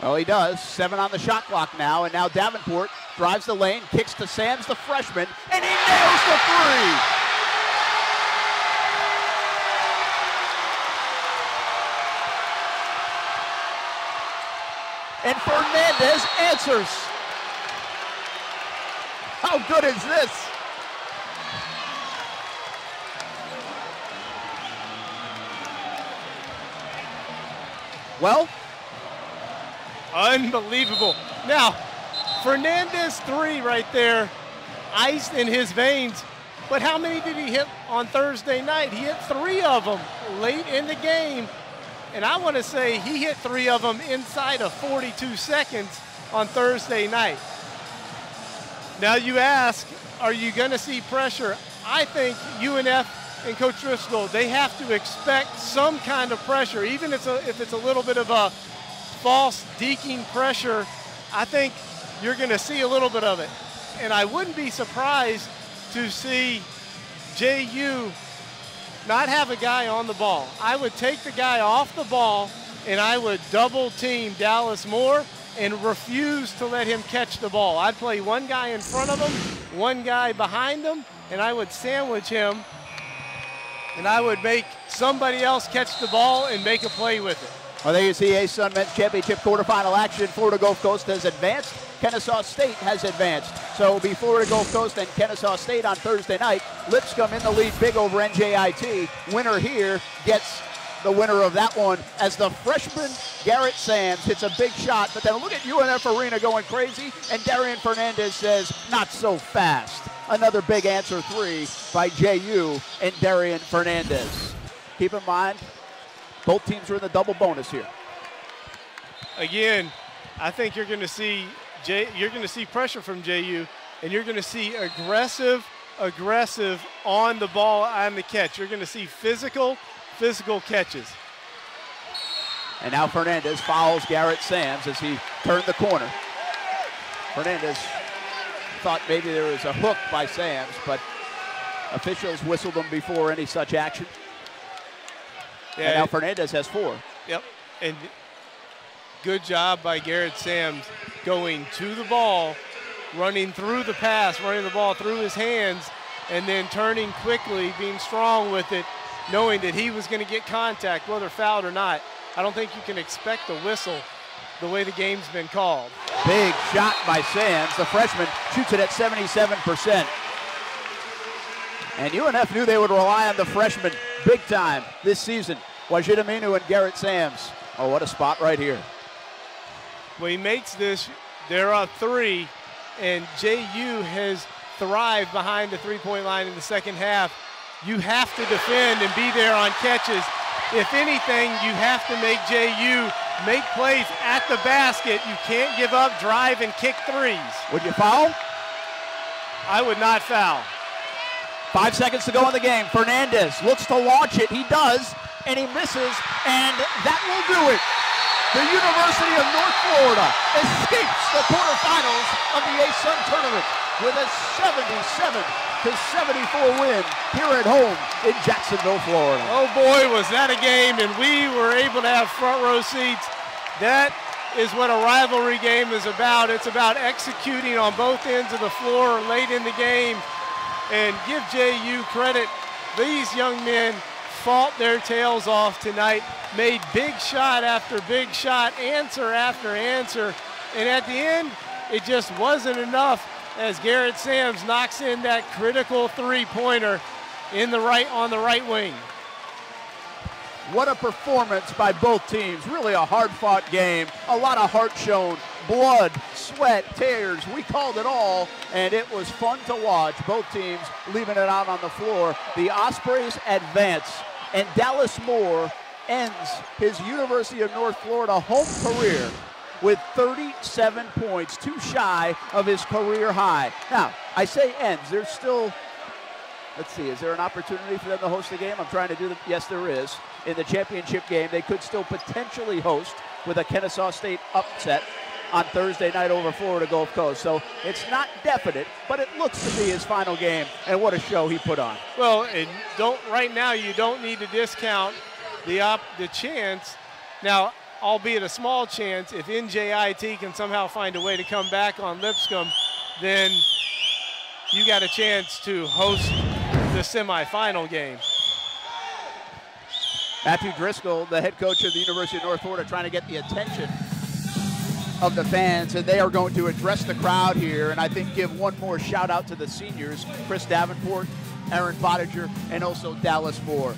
Well, he does. 7 on the shot clock now, and now Davenport drives the lane, kicks to Sams, the freshman, and he nails the three. And Fernandez answers. How good is this? Well, unbelievable. Now, Fernandez three right there, iced in his veins. But how many did he hit on Thursday night? He hit 3 of them late in the game. And I want to say he hit 3 of them inside of 42 seconds on Thursday night. Now you ask, are you going to see pressure? I think UNF and Coach Driscoll, they have to expect some kind of pressure, even if it's a little bit of a false deking pressure. I think you're going to see a little bit of it. And I wouldn't be surprised to see JU not have a guy on the ball. I would take the guy off the ball and I would double team Dallas Moore and refuse to let him catch the ball. I'd play one guy in front of him, one guy behind him, and I would sandwich him, and I would make somebody else catch the ball and make a play with it. Well, there you see A-Sun Men's Championship quarterfinal action. Florida Gulf Coast has advanced. Kennesaw State has advanced. So it'll be Florida Gulf Coast and Kennesaw State on Thursday night. Lipscomb in the lead big over NJIT. Winner here gets the winner of that one as the freshman Garrett Sams hits a big shot. But then look at UNF Arena going crazy, and Darian Fernandez says, not so fast. Another big answer three by JU and Darian Fernandez. Keep in mind, both teams are in the double bonus here. Again, I think you're going to see pressure from JU, and you're going to see aggressive on the ball on the catch. You're going to see physical catches. And now Fernandez fouls Garrett Sams as he turned the corner. Fernandez thought maybe there was a hook by Sams, but officials whistled him before any such action. Yeah, and now Fernandez has 4. Yep, and good job by Garrett Sams going to the ball, running through the pass, running the ball through his hands, and then turning quickly, being strong with it, knowing that he was going to get contact, whether fouled or not. I don't think you can expect a whistle the way the game's been called. Big shot by Sams. The freshman shoots it at 77%. And UNF knew they would rely on the freshman big time this season. Wajid Aminu and Garrett Sams. Oh, what a spot right here. When he makes this, they're up 3, and JU has thrived behind the three-point line in the second half. You have to defend and be there on catches. If anything, you have to make JU make plays at the basket. You can't give up, drive, and kick threes. Would you foul? I would not foul. 5 seconds to go in the game. Fernandez looks to launch it. He does, and he misses, and that will do it. The University of North Florida escapes the quarterfinals of the A-Sun tournament with a 77-74 win here at home in Jacksonville, Florida. Oh boy, was that a game, and we were able to have front row seats. That is what a rivalry game is about. It's about executing on both ends of the floor late in the game. And give JU credit. These young men fought their tails off tonight, made big shot after big shot, answer after answer. And at the end, it just wasn't enough as Garrett Sams knocks in that critical three-pointer on the right wing. What a performance by both teams. Really a hard-fought game. A lot of heart shown blood, sweat, tears. We called it all, and it was fun to watch. Both teams leaving it out on the floor. The Ospreys advance, and Dallas Moore ends his University of North Florida home career with 37 points, too shy of his career high. Now, I say ends. There's still, let's see, is there an opportunity for them to host the game? I'm trying to do that. Yes, there is. In the championship game, they could still potentially host with a Kennesaw State upset on Thursday night over Florida Gulf Coast. So it's not definite, but it looks to be his final game, and what a show he put on. Well, and right now you don't need to discount the chance. Now, albeit a small chance, if NJIT can somehow find a way to come back on Lipscomb, then you got a chance to host the semifinal game. Matthew Driscoll, the head coach of the University of North Florida, trying to get the attention of the fans, and they are going to address the crowd here, and I think give one more shout out to the seniors, Chris Davenport, Aaron Bottiger, and also Dallas Moore.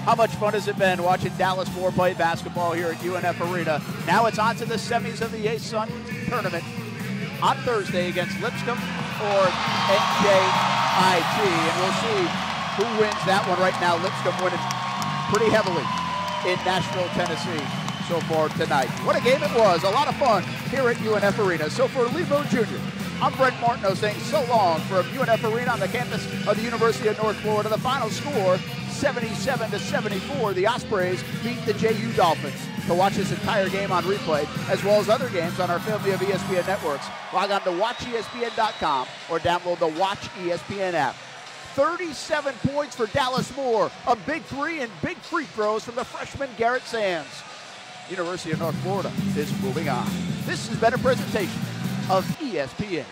How much fun has it been watching Dallas Moore play basketball here at UNF Arena? Now it's on to the semis of the ASUN tournament on Thursday against Lipscomb or NJIT, and we'll see who wins that one. Right now, Lipscomb winning pretty heavily in Nashville, Tennessee so far tonight. What a game it was. A lot of fun here at UNF Arena. So for Lee Boone Jr., I'm Brent Martineau saying so long from UNF Arena on the campus of the University of North Florida. The final score, 77-74. The Ospreys beat the JU Dolphins. To watch this entire game on replay, as well as other games on our family of ESPN networks, log on to watchespn.com or download the Watch ESPN app. 37 points for Dallas Moore, a big three and big free throws from the freshman Garrett Sands. University of North Florida is moving on. This has been a presentation of ESPN.